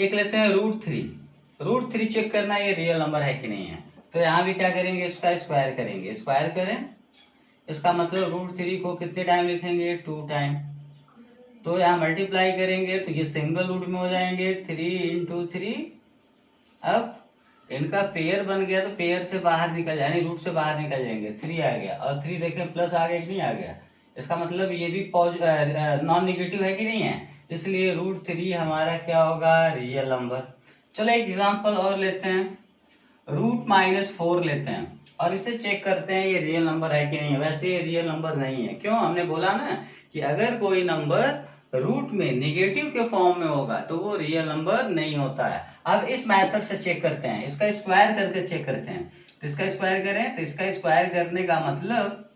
एक लेते हैं √3। √3 चेक करना है ये रियल नंबर है कि नहीं है। तो यहाँ भी क्या करेंगे, इसका स्क्वायर करेंगे। स्क्वायर करें, इसका मतलब √3 को कितने टाइम लिखेंगे, 2 टाइम। तो यहाँ मल्टीप्लाई करेंगे तो ये सिंगल रूट में हो जाएंगे, 3 × 3। अब इनका पेयर बन गया तो पेयर से बाहर निकल जाए, यानी रूट से बाहर निकल जाएंगे, 3 आ गया। और 3 देखें प्लस आ गया कि नहीं आ गया, इसका मतलब ये भी नॉन निगेटिव है कि नहीं है, इसलिए √3 हमारा क्या होगा, रियल नंबर। चलो एक एग्जांपल और लेते हैं, √-4 लेते हैं और इसे चेक करते हैं ये रियल नंबर है कि नहीं है। वैसे ये रियल नंबर नहीं है, क्यों, हमने बोला ना कि अगर कोई नंबर रूट में निगेटिव के फॉर्म में होगा तो वो रियल नंबर नहीं होता है। अब इस मेथड से चेक करते हैं, इसका स्क्वायर करके चेक करते हैं। तो इसका स्क्वायर करें, तो इसका स्क्वायर करने का मतलब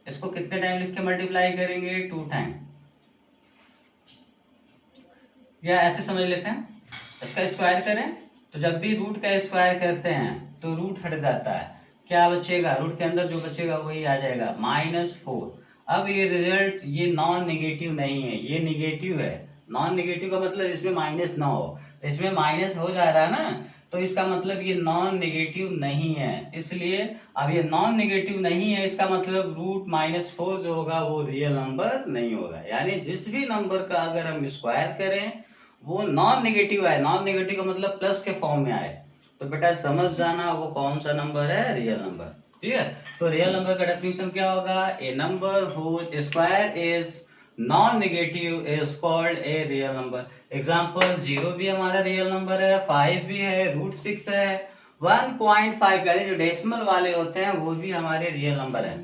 इसको कितने टाइम लिख के मल्टीप्लाई करेंगे, 2 टाइम। या ऐसे समझ लेते हैं, इसका स्क्वायर करें तो जब भी रूट का स्क्वायर करते हैं तो रूट हट जाता है, क्या बचेगा, रूट के अंदर जो बचेगा वही आ जाएगा, -4। अब ये रिजल्ट ये नॉन निगेटिव नहीं है, ये निगेटिव है। नॉन निगेटिव का मतलब इसमें माइनस ना हो, इसमें माइनस हो जा रहा है ना, तो इसका मतलब ये नॉन निगेटिव नहीं है। इसलिए अब ये नॉन निगेटिव नहीं है, इसका मतलब √-4 जो होगा वो रियल नंबर नहीं होगा। यानी जिस भी नंबर का अगर हम स्क्वायर करें वो नॉन निगेटिव आए, नॉन निगेटिव का मतलब प्लस के फॉर्म में आए, तो बेटा समझ जाना वो कौन सा नंबर है, रियल नंबर। ठीक है, तो रियल नंबर का डेफिनेशन क्या होगा, a number whose square is non negative is called a real number. Example 0 भी हमारा रियल नंबर है, 5 भी है, √6 है, 1.5 यानी जो डेसिमल वाले होते हैं वो भी हमारे रियल नंबर है,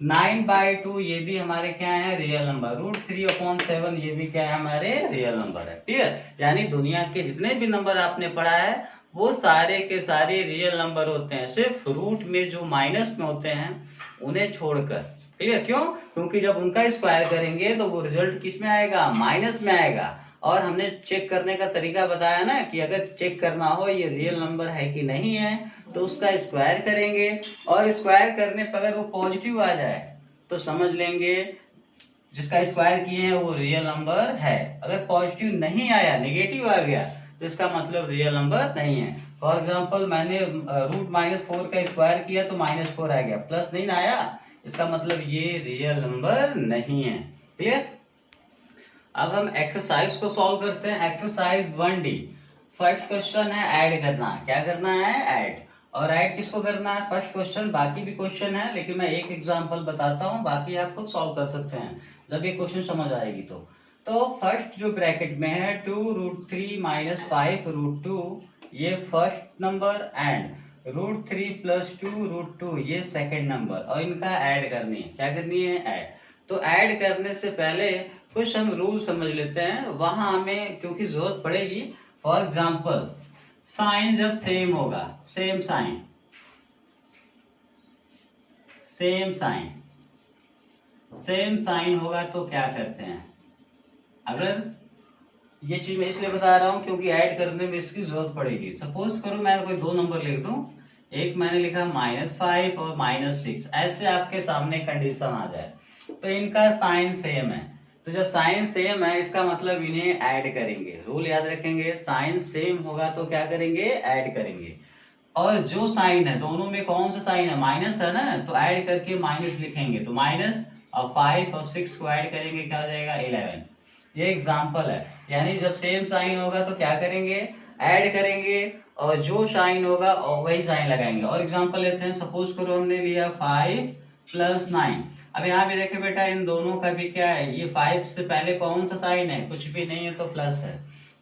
9/2 ये भी हमारे क्या है, रियल नंबर, √3/7 ये भी क्या है, हमारे रियल नंबर है। ठीक है, यानी दुनिया के जितने भी नंबर आपने पढ़ा है वो सारे के सारे रियल नंबर होते हैं, सिर्फ रूट में जो माइनस में होते हैं उन्हें छोड़कर। ठीक है, क्यों, क्योंकि जब उनका स्क्वायर करेंगे तो वो रिजल्ट किस में आएगा, माइनस में आएगा। और हमने चेक करने का तरीका बताया ना कि अगर चेक करना हो ये रियल नंबर है कि नहीं है तो उसका स्क्वायर करेंगे, और स्क्वायर करने पर अगर वो पॉजिटिव आ जाए तो समझ लेंगे जिसका स्क्वायर किए हैं वो रियल नंबर है। अगर पॉजिटिव नहीं आया, निगेटिव आ गया, तो इसका मतलब रियल नंबर नहीं है। फॉर एग्जाम्पल मैंने √-4 का स्क्वायर किया तो -4 आ गया, प्लस नहीं ना आया, इसका मतलब ये रियल नंबर नहीं है। क्लियर। अब हम एक्सरसाइज को सॉल्व करते हैं। एक्सरसाइज 1D, फर्स्ट क्वेश्चन है ऐड करना। क्या करना है, ऐड। और ऐड किसको करना है, फर्स्ट क्वेश्चन। बाकी भी क्वेश्चन है लेकिन मैं एक एग्जांपल बताता हूँ, बाकी आप खुद सॉल्व कर सकते हैं जब ये क्वेश्चन समझ आएगी तो फर्स्ट जो ब्रैकेट में है 2√3 - 5√2 ये फर्स्ट नंबर, एंड √3 + 2√2 ये सेकंड नंबर, और इनका ऐड करनी है। क्या करनी है, ऐड। तो ऐड करने से पहले कुछ हम रूल समझ लेते हैं, वहां हमें क्योंकि जरूरत पड़ेगी। फॉर एग्जाम्पल साइन जब सेम होगा, same sign, same sign, same sign होगा तो क्या करते हैं, अगर ये चीज मैं इसलिए बता रहा हूं क्योंकि ऐड करने में इसकी जरूरत पड़ेगी। सपोज करो मैं कोई दो नंबर लिख दूं, एक मैंने लिखा -5 और -6, ऐसे आपके सामने कंडीशन आ जाए तो इनका साइन सेम है, तो जब साइन सेम है इसका मतलब इन्हें ऐड करेंगे। रूल याद रखेंगे, साइन सेम होगा तो क्या करेंगे, ऐड करेंगे। और जो साइन है दोनों में कौन सा साइन है, माइनस है ना, तो ऐड करके माइनस लिखेंगे, तो माइनस और 5 और 6 को ऐड करेंगे, क्या हो जाएगा, 11। ये एग्जाम्पल है, यानी जब सेम साइन होगा तो क्या करेंगे, ऐड करेंगे, और जो साइन होगा और वही साइन लगाएंगे। और एग्जाम्पल लेते हैं, सपोज करो हमने लिया 5 + 9। अब यहाँ पे देखे बेटा इन दोनों का भी क्या है, ये 5 से पहले कौन सा साइन है, कुछ भी नहीं है तो प्लस है,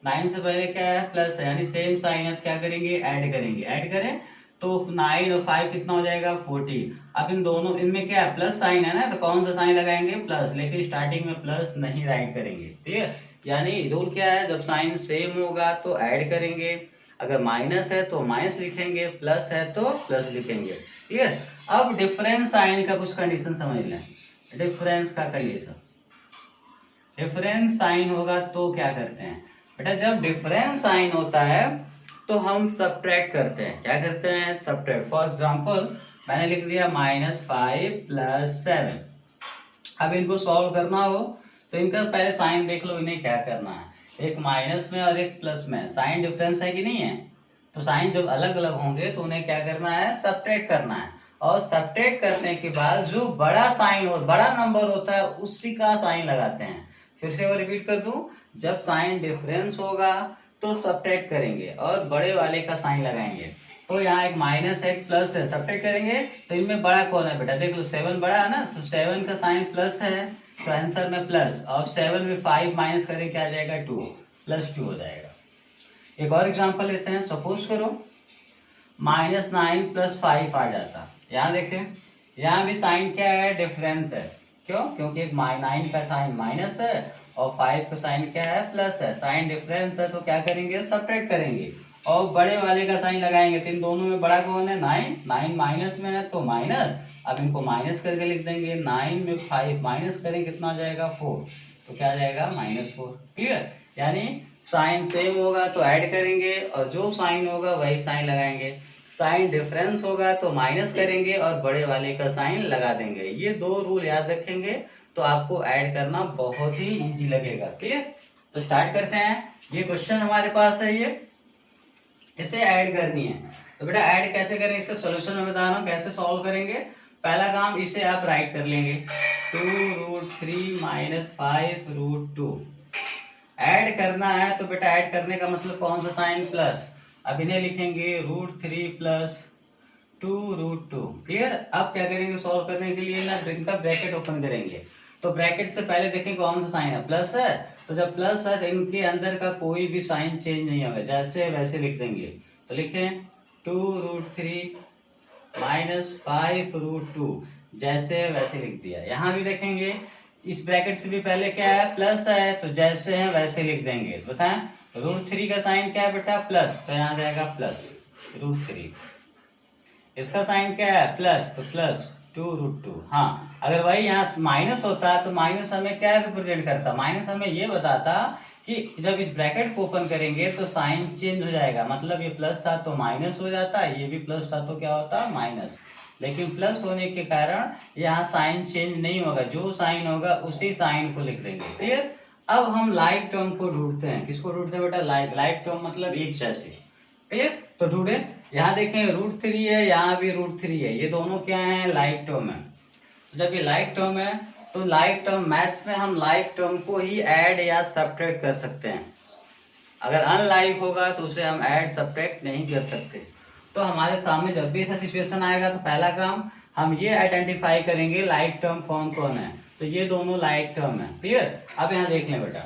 9 से पहले क्या है, प्लस है, यानी सेम साइन है, तो क्या करेंगे, ऐड करेंगे। ऐड करें तो 9 और 5 कितना हो जाएगा, 40। अब इन दोनों, इनमें क्या है, प्लस साइन है ना, तो कौन सा साइन लगाएंगे, प्लस, लेकिन स्टार्टिंग में प्लस नहीं राइट करेंगे। ठीक है, यानी रूल क्या है, जब साइन सेम होगा तो ऐड करेंगे, अगर माइनस है तो माइनस लिखेंगे, प्लस है तो प्लस लिखेंगे। ठीक है, अब डिफरेंस साइन का कुछ कंडीशन समझ लें। डिफरेंस का कंडीशन, डिफरेंस साइन होगा तो क्या करते हैं बेटा, जब डिफरेंस साइन होता है तो हम सब्ट्रैक्ट करते हैं। क्या करते हैं, सब्ट्रैक्ट। फॉर एग्जांपल मैंने लिख दिया -5 + 7। अब इनको सॉल्व करना हो तो इनका पहले साइन देख लो, इन्हें क्या करना है, एक माइनस में और एक प्लस में साइन डिफरेंस है कि नहीं है? तो साइन जब अलग अलग होंगे तो उन्हें क्या करना है, सब्ट्रैक्ट करना है। और सब्ट्रैक्ट करने के बाद जो बड़ा साइन और बड़ा नंबर होता है उसी का साइन लगाते हैं। फिर से वो रिपीट कर दूं, जब साइन डिफरेंस होगा तो सब्ट्रैक्ट करेंगे और बड़े वाले का साइन लगाएंगे। तो यहाँ एक माइनस है एक प्लस है, सब्ट्रैक्ट करेंगे तो इनमें बड़ा कौन है बेटा, देख लो 7 बड़ा है ना, तो 7 का साइन प्लस है तो आंसर में प्लस, और 7 में 5 माइनस करें क्या आ जाएगा 2, +2 हो जाएगा। एक और एग्जांपल लेते हैं, सपोज करो -9 + 5 आ जाता। यहाँ देखें, यहाँ भी साइन क्या है, डिफरेंस है। क्यों? क्योंकि एक 9 का साइन माइनस है और 5 का साइन क्या है, प्लस है। साइन डिफरेंस है तो क्या करेंगे, सब्ट्रैक्ट करेंगे और बड़े वाले का साइन लगाएंगे। तो इन दोनों में बड़ा कौन है, 9 माइनस में है तो माइनस, अब इनको माइनस करके लिख देंगे। 9 में 5 माइनस करें कितना आ जाएगा, 4, तो क्या आ जाएगा -4। क्लियर? यानी साइन सेम होगा तो ऐड करेंगे और जो साइन होगा वही साइन लगाएंगे। साइन डिफरेंस होगा तो माइनस करेंगे और बड़े वाले का साइन लगा देंगे। ये 2 रूल याद रखेंगे तो आपको ऐड करना बहुत ही इजी लगेगा। क्लियर? तो स्टार्ट करते हैं। ये क्वेश्चन हमारे पास है, ये इसे ऐड करनी है। तो बेटा ऐड कैसे करें, इसका सोल्यूशन मैं बता रहा हूँ कैसे सॉल्व करेंगे। पहला काम, इसे आप राइट कर लेंगे 2√3 - 5√2। ऐड करना है तो बेटा ऐड करने का मतलब कौन सा साइन, प्लस। अब इन्हें लिखेंगे √3 + 2√2। क्लियर? अब क्या करेंगे, सॉल्व करने के लिए ना इनका ब्रैकेट ओपन करेंगे। तो ब्रैकेट से पहले देखें कौन सा साइन है, प्लस है। तो जब प्लस है तो इनके अंदर का कोई भी साइन चेंज नहीं होगा, जैसे वैसे लिख देंगे। तो लिखें 2√3 - 5√2, जैसे वैसे लिख दिया। यहाँ भी देखेंगे इस ब्रैकेट से भी पहले क्या है, प्लस है, तो जैसे है वैसे लिख देंगे। बताएं √3 का साइन क्या है बेटा, प्लस, तो यहाँ जाएगा प्लस √3। इसका साइन क्या है, प्लस, तो प्लस 2√2। हाँ, अगर वही यहाँ माइनस होता तो माइनस हमें क्या रिप्रेजेंट करता, माइनस हमें ये बताता कि जब इस ब्रैकेट को ओपन करेंगे तो साइन चेंज हो जाएगा। मतलब ये प्लस था तो माइनस हो जाता, ये भी प्लस था तो क्या होता, माइनस। लेकिन प्लस होने के कारण यहाँ साइन चेंज नहीं होगा, जो साइन होगा उसी साइन को लिख देंगे। क्लियर? अब हम लाइक टर्म को ढूंढते हैं। किसको ढूंढते हैं बेटा, लाइक टर्म मतलब एक जैसे। क्लियर? तो ढूंढे, यहाँ देखें √3 है, यहाँ भी √3 है, ये दोनों क्या है, लाइक टर्म है। जब ये लाइक टर्म है तो लाइक टर्म, मैथ्स में हम लाइक टर्म को ही ऐड या सब्ट्रैक्ट कर सकते हैं। अगर अनलाइक होगा तो उसे हम ऐड सब्ट्रैक्ट नहीं कर सकते। तो हमारे सामने जब भी ऐसा सिचुएशन आएगा तो पहला काम हम ये आइडेंटिफाई करेंगे लाइक टर्म कौन कौन है। तो ये दोनों लाइक टर्म है। क्लियर? अब यहाँ देख लें बेटा,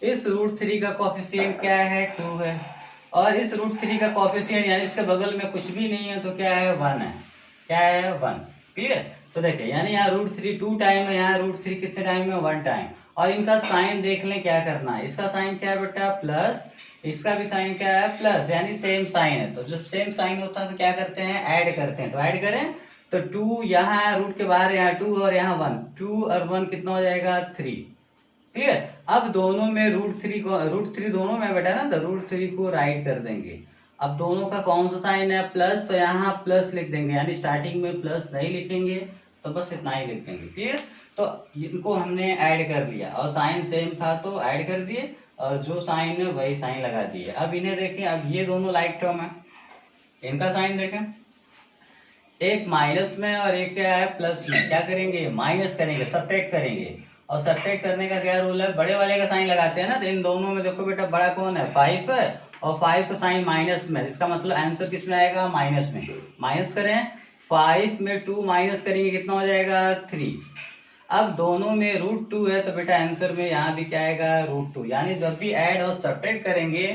इस √3 का कोफिशिएंट क्या है, 2 है, और इस √3 का कोफिशिएंट यानी इसके बगल में कुछ भी नहीं है तो क्या है, 1 है। क्या है, 1। क्लियर? तो देखिए यानी यहाँ √3 2 टाइम है, यहाँ √3 कितने टाइम में, 1 टाइम। और इनका साइन देख लें क्या करना है। इसका साइन क्या है बेटा, प्लस, इसका भी साइन क्या है, प्लस, यानी सेम साइन है। तो जब सेम साइन होता है तो क्या करते हैं, ऐड करते हैं। तो ऐड करें तो 2 यहाँ है, रूट के बाहर यहाँ 2 और यहाँ 1, 2 और 1 कितना हो जाएगा, 3। क्लियर? अब दोनों में √3 दोनों में बेटा ना, तो √3 को राइट कर देंगे। अब दोनों का कौन सा साइन है, प्लस, तो यहाँ प्लस लिख देंगे, यानी स्टार्टिंग में प्लस नहीं लिखेंगे तो बस इतना ही लिख देंगे। क्लियर? तो इनको हमने ऐड कर लिया और साइन सेम था तो ऐड कर दिए और जो साइन है वही साइन लगा दिए। अब इन्हें देखें, अब ये दोनों लाइक टर्म है, इनका साइन देखें, एक माइनस में और एक क्या है, प्लस में। क्या करेंगे, माइनस करेंगे, सब्ट्रैक्ट करेंगे। और सब्ट्रैक्ट करने का क्या रूल है, बड़े वाले का साइन लगाते हैं ना। तो इन दोनों में देखो बेटा बड़ा कौन है, 5 है, और 5 का साइन माइनस में, इसका मतलब आंसर किस में आएगा, माइनस में। माइनस करें, 5 में 2 माइनस करेंगे कितना हो जाएगा, 3। अब दोनों में √2 है तो बेटा आंसर में यहाँ भी क्या आएगा, √2। यानी जब भी ऐड और सब्ट्रैक्ट करेंगे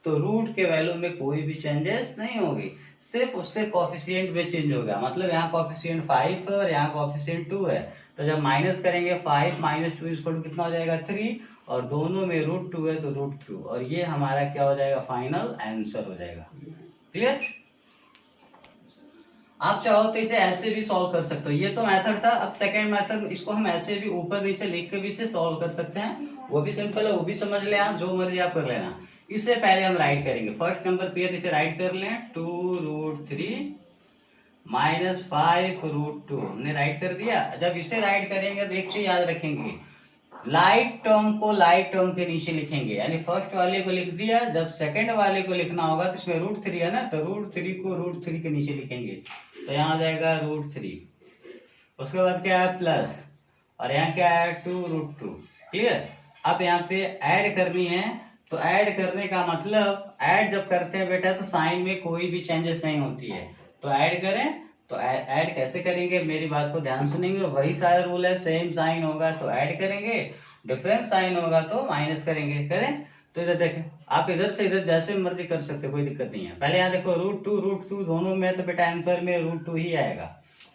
तो रूट के वैल्यू में कोई भी चेंजेस नहीं होगी, सिर्फ उसके कोफिशिएंट में चेंज होगा। मतलब यहाँ कोफिशिएंट 5 है और यहाँ कोफिशिएंट 2 है, तो जब माइनस करेंगे 5 - 2 इक्वल टू कितना हो जाएगा, 3, और दोनों में √2 है तो √2, और ये हमारा क्या हो जाएगा, फाइनल आंसर हो जाएगा। क्लियर? आप चाहो तो इसे ऐसे भी सॉल्व कर सकते हो। ये तो मेथड था। अब सेकंड मेथड, इसको हम ऐसे भी ऊपर नीचे लिख के भी इसे सॉल्व कर सकते हैं, वो भी सिंपल है, वो भी समझ ले आप, जो मर्जी आप कर लेना। इससे पहले हम राइट करेंगे, फर्स्ट नंबर पे इसे राइट कर लें, 2√3 - 5√2 हमने राइट कर दिया। जब इसे राइट करेंगे तो एक चीज याद रखेंगे, लाइक टर्म को लाइक टर्म के नीचे लिखेंगे, यानी फर्स्ट वाले को लिख दिया, जब सेकंड वाले को लिखना होगा तो इसमें √3 है ना, तो √3 को √3 के नीचे लिखेंगे, तो यहाँ आ जाएगा √3। उसके बाद क्या है प्लस, और यहाँ क्या है 2√2। क्लियर। अब यहाँ पे ऐड करनी है, तो ऐड करने का मतलब, ऐड जब करते हैं बेटा तो साइन में कोई भी चेंजेस नहीं होती है, तो ऐड करें तो ऐड कैसे करेंगे, मेरी बात को ध्यान सुनेंगे, वही सारा रूल है, सेम साइन होगा तो ऐड करेंगे, डिफरेंस साइन होगा तो माइनस करेंगे। करें तो इधर देखें, आप इधर से इधर जैसे मर्जी कर सकते हो, कोई दिक्कत नहीं है। पहले यहाँ देखो √2 दोनों में, तो बेटा आंसर में √2 ही आएगा।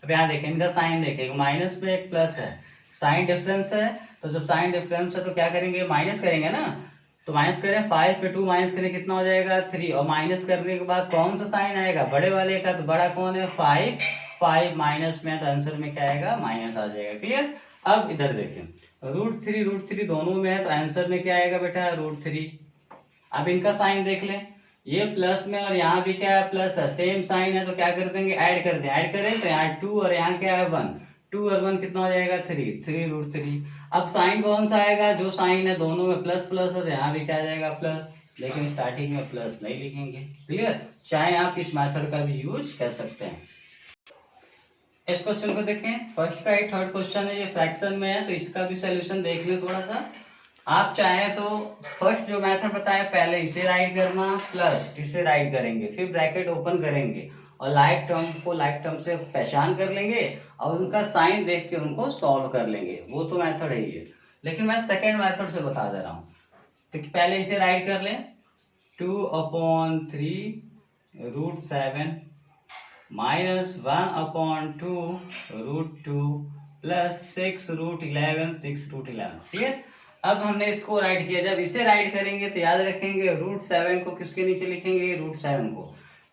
अब यहाँ देखें, इनका साइन देखें, माइनस में एक प्लस है, साइन डिफरेंस है, तो जब साइन डिफरेंस है तो क्या करेंगे, माइनस करेंगे ना, तो माइनस करें, 5 पे 2 माइनस करें कितना हो जाएगा 3, और माइनस करने के बाद कौन सा साइन आएगा, बड़े वाले का, तो बड़ा कौन है 5 माइनस में, तो आंसर में क्या आएगा माइनस आ जाएगा। क्लियर। अब इधर देखें, √3 दोनों में है, तो आंसर में क्या आएगा बेटा √3। अब इनका साइन देख लें, ये प्लस में और यहाँ भी क्या है प्लस है, सेम साइन है, तो क्या कर देंगे ऐड कर दें, ऐड करें तो यहाँ 2 और यहाँ क्या है 1, 2 और 1 कितना हो जाएगा 3 अब साइन कौन सा आएगा, जो साइन है दोनों में प्लस प्लस है, तो यहाँ भी क्या आ जाएगा प्लस, लेकिन स्टार्टिंग में प्लस नहीं लिखेंगे। क्लियर। चाहे आप इस मेथड का भी यूज कर सकते हैं। इस क्वेश्चन को देखें, फर्स्ट का ही थर्ड क्वेश्चन है, ये फ्रैक्शन में है, तो इसका भी सोल्यूशन देख ले थोड़ा सा। आप चाहे तो फर्स्ट जो मेथड बताया, पहले इसे राइट करना प्लस इसे राइट करेंगे, फिर ब्रैकेट ओपन करेंगे और लाइक टर्म को लाइक टर्म से पहचान कर लेंगे और उनका साइन देख के उनको सॉल्व कर लेंगे, वो तो मेथड है ही है। लेकिन मैं सेकेंड मेथड से बता दे रहा हूँ, तो पहले इसे राइट कर लें, 2/3 √7 माइनस 1/2 √2 प्लस 6√11 6√11। ठीक है। अब हमने इसको राइट किया, जब इसे राइट करेंगे तो याद रखेंगे √7 को किसके नीचे लिखेंगे, √7 को,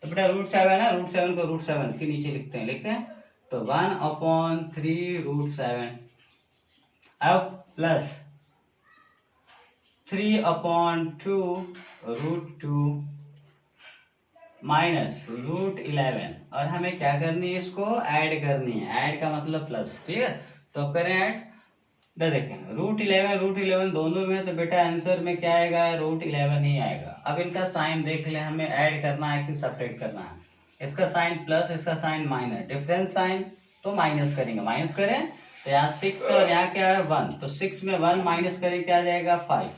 तो बेटा √7 है, √7 को √7 के नीचे लिखते हैं, लिखते हैं तो 1/3 √7, अब प्लस 3/2 √2 माइनस √11, और हमें क्या करनी है, इसको ऐड करनी है, ऐड का मतलब प्लस। ठीक है। तो करें ऐड, देखें √11 दोनों में, तो बेटा आंसर में क्या आएगा √11 ही आएगा। अब इनका साइन देख ले, हमें ऐड करना है कि सब्ट्रैक्ट करना है, इसका साइन प्लस इसका साइन माइनस, डिफरेंस साइन तो माइनस करेंगे, माइनस करें तो यहाँ 6 और यहाँ क्या है 1, तो 6 में 1 माइनस करें क्या आ जाएगा 5।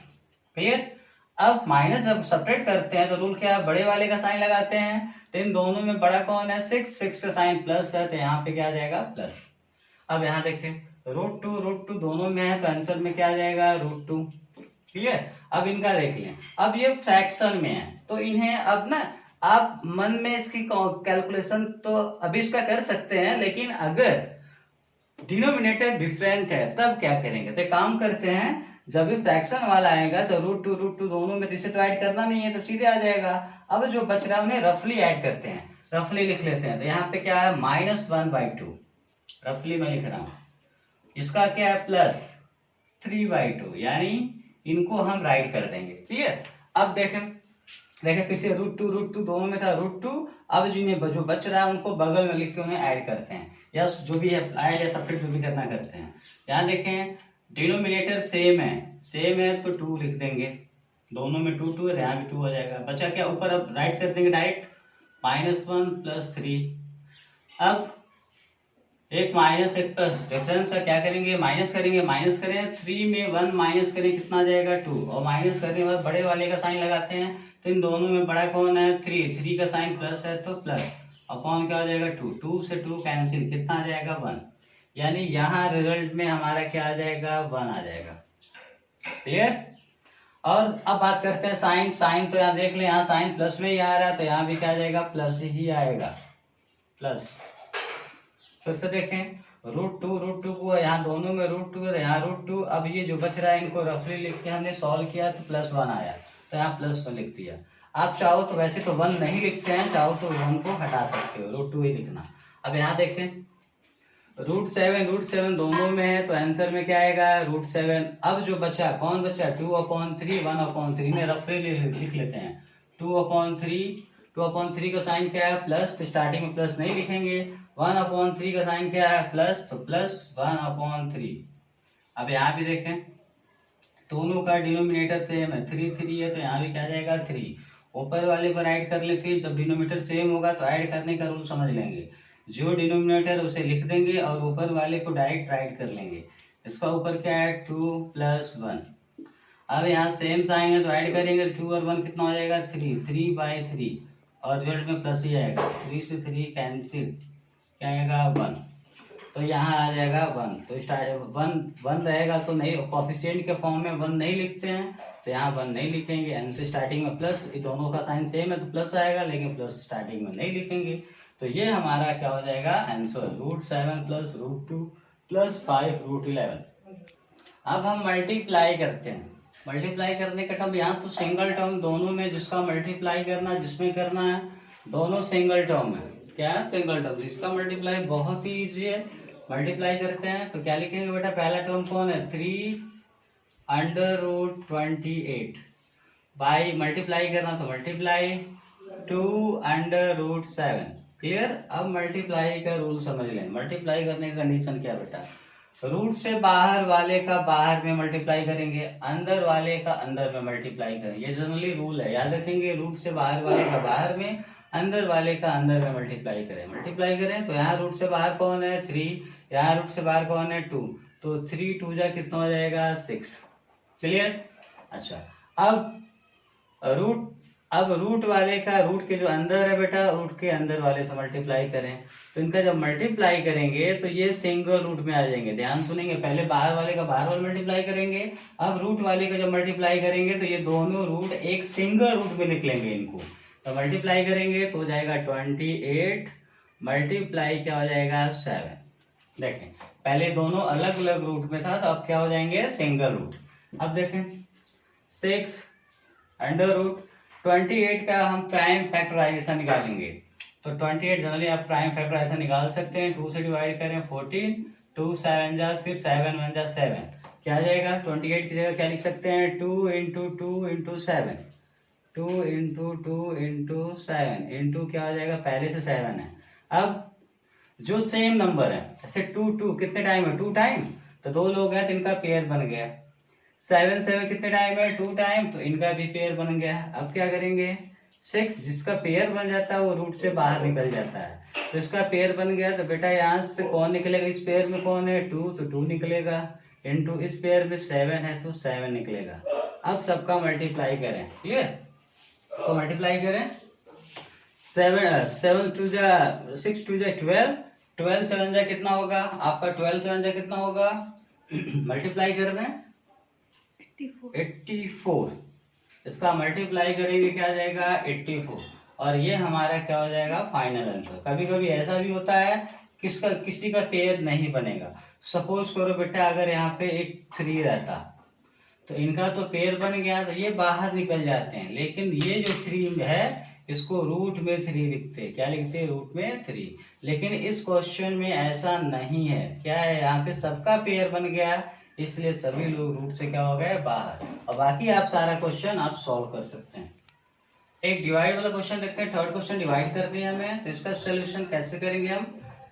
क्लियर। अब माइनस जब सब्ट्रैक्ट करते हैं तो रूल क्या है, बड़े वाले का साइन लगाते हैं, तो इन दोनों में बड़ा कौन है 6 का साइन प्लस है, तो यहाँ पे क्या आ जाएगा प्लस। अब यहाँ देखें √2 दोनों में है, तो आंसर में क्या आ जाएगा √2। ठीक है। अब इनका देख लें, अब ये फ्रैक्शन में है, तो इन्हें अब ना आप मन में इसकी कैलकुलेशन तो अभी इसका कर सकते हैं, लेकिन अगर डिनोमिनेटर डिफरेंट है तब क्या करेंगे, तो काम करते हैं, जब भी फ्रैक्शन वाला आएगा तो √2 दोनों में, इसे तो ऐड करना नहीं है तो सीधे आ जाएगा। अब जो बच रहा है उन्हें रफली ऐड करते हैं, रफली लिख लेते हैं, तो यहाँ पे क्या है -1/2, रफली मैं लिख रहा हूं, इसका क्या है प्लस 3/2, यानी इनको हम राइट कर देंगे। ठीक है। अब देखें फिर से √2 दोनों में था √2, अब जिन्हें जो बच रहा है उनको बगल में लिख के उन्हें ऐड करते हैं, या जो भी है ऐड या सब्ट्रैक्ट जो भी करना करते हैं। यहाँ देखें डिनोमिनेटर सेम है तो 2 लिख देंगे, दोनों में 2 है, यहाँ भी 2 हो जाएगा, बचा क्या ऊपर, अब राइट कर देंगे डायरेक्ट, -1 + 3। अब एक माइनस एक प्लस डिफरेंस है, क्या करेंगे माइनस करें 3 में 1 माइनस करें कितना आ जाएगा 2, और माइनस करने के बाद बड़े वाले का साइन लगाते हैं, तो इन दोनों में बड़ा कौन है 3 का साइन प्लस है तो प्लस, अपॉन क्या हो जाएगा 2 से 2 कैंसिल, कितना आ जाएगा 1, यानी यहाँ रिजल्ट में हमारा क्या आ जाएगा 1 आ जाएगा। क्लियर। और अब बात करते हैं साइन तो यहाँ देख ले, यहाँ साइन प्लस में ही आ रहा है, तो यहाँ भी क्या आ जाएगा प्लस ही आएगा, प्लस। फिर से देखें √2 को यहाँ दोनों में √2 है, यहाँ √2, अब ये जो बच रहा है इनको रफली लिख के हमने सॉल्व किया तो +1 आया, तो यहाँ +1 लिख दिया। आप चाहो तो वैसे तो 1 नहीं लिखते हैं, चाहो तो 1 को हटा सकते हो, √2 ही लिखना। अब यहाँ देखें √7 दोनों में है, तो आंसर में क्या आएगा √7। अब जो बचा कौन बचा 2/3 1/3 में रफली लिख लेते हैं, 2/3 का साइन क्या है प्लस, तो स्टार्टिंग में प्लस नहीं लिखेंगे, 1/3 का साइन क्या है प्लस, तो +1/3। अब यहाँ भी देखें दोनों का डिनोमिनेटर सेम है, 3 3 है, तो यहाँ भी क्या जाएगा 3। ऊपर वाले पर ऐड कर ले, फिर जब डिनोमिनेटर सेम होगा तो ऐड करने का रूल समझ लेंगे। जो डिनोमिनेटर उसे लिख देंगे और ऊपर वाले को डायरेक्ट राइट कर लेंगे। इसका ऊपर क्या है 2 + 1। अब यहाँ सेम साइन है तो ऐड करेंगे, 2 और 1 कितना हो जाएगा 3, 3/3 और रिजल्ट में प्लस ही आएगा। 3 से 3 कैंसिल, क्या आएगा 1, तो यहाँ आ जाएगा 1। तो स्टार्ट 1 रहेगा तो नहीं, कोफिशिएंट के फॉर्म में 1 नहीं लिखते हैं तो यहाँ 1 नहीं लिखेंगे। एन से स्टार्टिंग में प्लस, दोनों का साइन सेम है तो प्लस आएगा, लेकिन प्लस स्टार्टिंग में नहीं लिखेंगे। तो ये हमारा क्या हो जाएगा आंसर, √7 + √2 + 5 √11। अब हम मल्टीप्लाई करते हैं। मल्टीप्लाई करने का टर्म, यहाँ तो सिंगल टर्म दोनों में, जिसका मल्टीप्लाई करना जिसमें करना है, दोनों सिंगल टर्म है। क्या है सिंगल टर्म, जिसका मल्टीप्लाई बहुत ही इजी है। मल्टीप्लाई करते हैं तो क्या लिखेंगे बेटा, पहला टर्म कौन है 3√28 बाई, मल्टीप्लाई करना तो मल्टीप्लाई 2√7। क्लियर। अब मल्टीप्लाई का रूल समझ लें। मल्टीप्लाई करने की कंडीशन क्या बेटा, रूट से बाहर वाले का बाहर में मल्टीप्लाई करेंगे, अंदर वाले का अंदर में मल्टीप्लाई करेंगे। ये जनरली रूल है, याद रखेंगे। रूट से बाहर वाले का बाहर में, अंदर वाले का अंदर में मल्टीप्लाई करें। मल्टीप्लाई करें तो यहाँ रूट से बाहर कौन है 3, यहाँ रूट से बाहर कौन है 2, तो 3 2 जा कितना हो जाएगा 6। क्लियर। अच्छा, अब रूट वाले का, रूट के जो अंदर है बेटा, रूट के अंदर वाले से मल्टीप्लाई करें तो इनका जब मल्टीप्लाई करेंगे तो ये सिंगल रूट में आ जाएंगे। ध्यान सुनेंगे, पहले बाहर वाले का बाहर वाले मल्टीप्लाई करेंगे, अब रूट वाले का जब मल्टीप्लाई करेंगे तो ये दोनों रूट एक सिंगल रूट में लिख लेंगे इनको। तो मल्टीप्लाई करेंगे तो हो जाएगा 28 मल्टीप्लाई क्या हो जाएगा 7। देखें, पहले दोनों अलग अलग रूट में था, तो अब क्या हो जाएंगे सिंगल रूट। अब देखें 6 √28 का हम प्राइम फैक्टराइजेशन निकालेंगे। तो 28 जनरली आप प्राइम फैक्टराइजेशन निकाल सकते हैं। 2 से डिवाइड करें 14, 2 7 जा, फिर 7 1 जा 7, क्या आ जाएगा 28 की जगह क्या लिख सकते हैं 2 × 2 × 7, 2 × 2 × 7 इंटू क्या हो जाएगा, पहले से 7 है। अब जो सेम नंबर है, जैसे 2 2 कितने टाइम है 2 टाइम, तो दो लोग हैं तो इनका पेयर बन गया। 7 7 कितने टाइम है 2 टाइम, तो इनका भी पेयर बन गया। अब क्या करेंगे 6, जिसका पेयर बन जाता है वो रूट से बाहर निकल जाता है, तो इसका पेयर बन गया। तो बेटा यहाँ से कौन निकलेगा, इस पेयर में कौन है 2, तो 2 निकलेगा, इनटू इस पेयर में 7 है तो 7 निकलेगा। अब सबका मल्टीप्लाई करें। क्लियर। तो मल्टीप्लाई करें 7 2 जा 6 2 जा 12, 12 7 जा कितना होगा आपका, 12 7 जा कितना होगा मल्टीप्लाई कर रहे हैं 84। इसका मल्टीप्लाई करेंगे क्या आ जाएगा 84, और ये हमारा क्या हो जाएगा फाइनल आंसर। कभी कभी ऐसा भी होता है किसी का पेयर नहीं बनेगा। सपोज करो बेटा अगर यहाँ पे एक 3 रहता तो इनका तो पेयर बन गया, तो ये बाहर निकल जाते हैं, लेकिन ये जो 3 है इसको रूट में 3 लिखते हैं। क्या लिखते हैं रूट में 3। लेकिन इस क्वेश्चन में ऐसा नहीं है। क्या है यहाँ पे सबका पेयर बन गया, इसलिए सभी लोग रूट से क्या हो गए बाहर। और बाकी आप सारा क्वेश्चन आप सॉल्व कर सकते हैं। एक डिवाइड वाला क्वेश्चन देखते हैं। थर्ड क्वेश्चन डिवाइड कर दिया हमें, तो इसका सोल्यूशन कैसे करेंगे हम।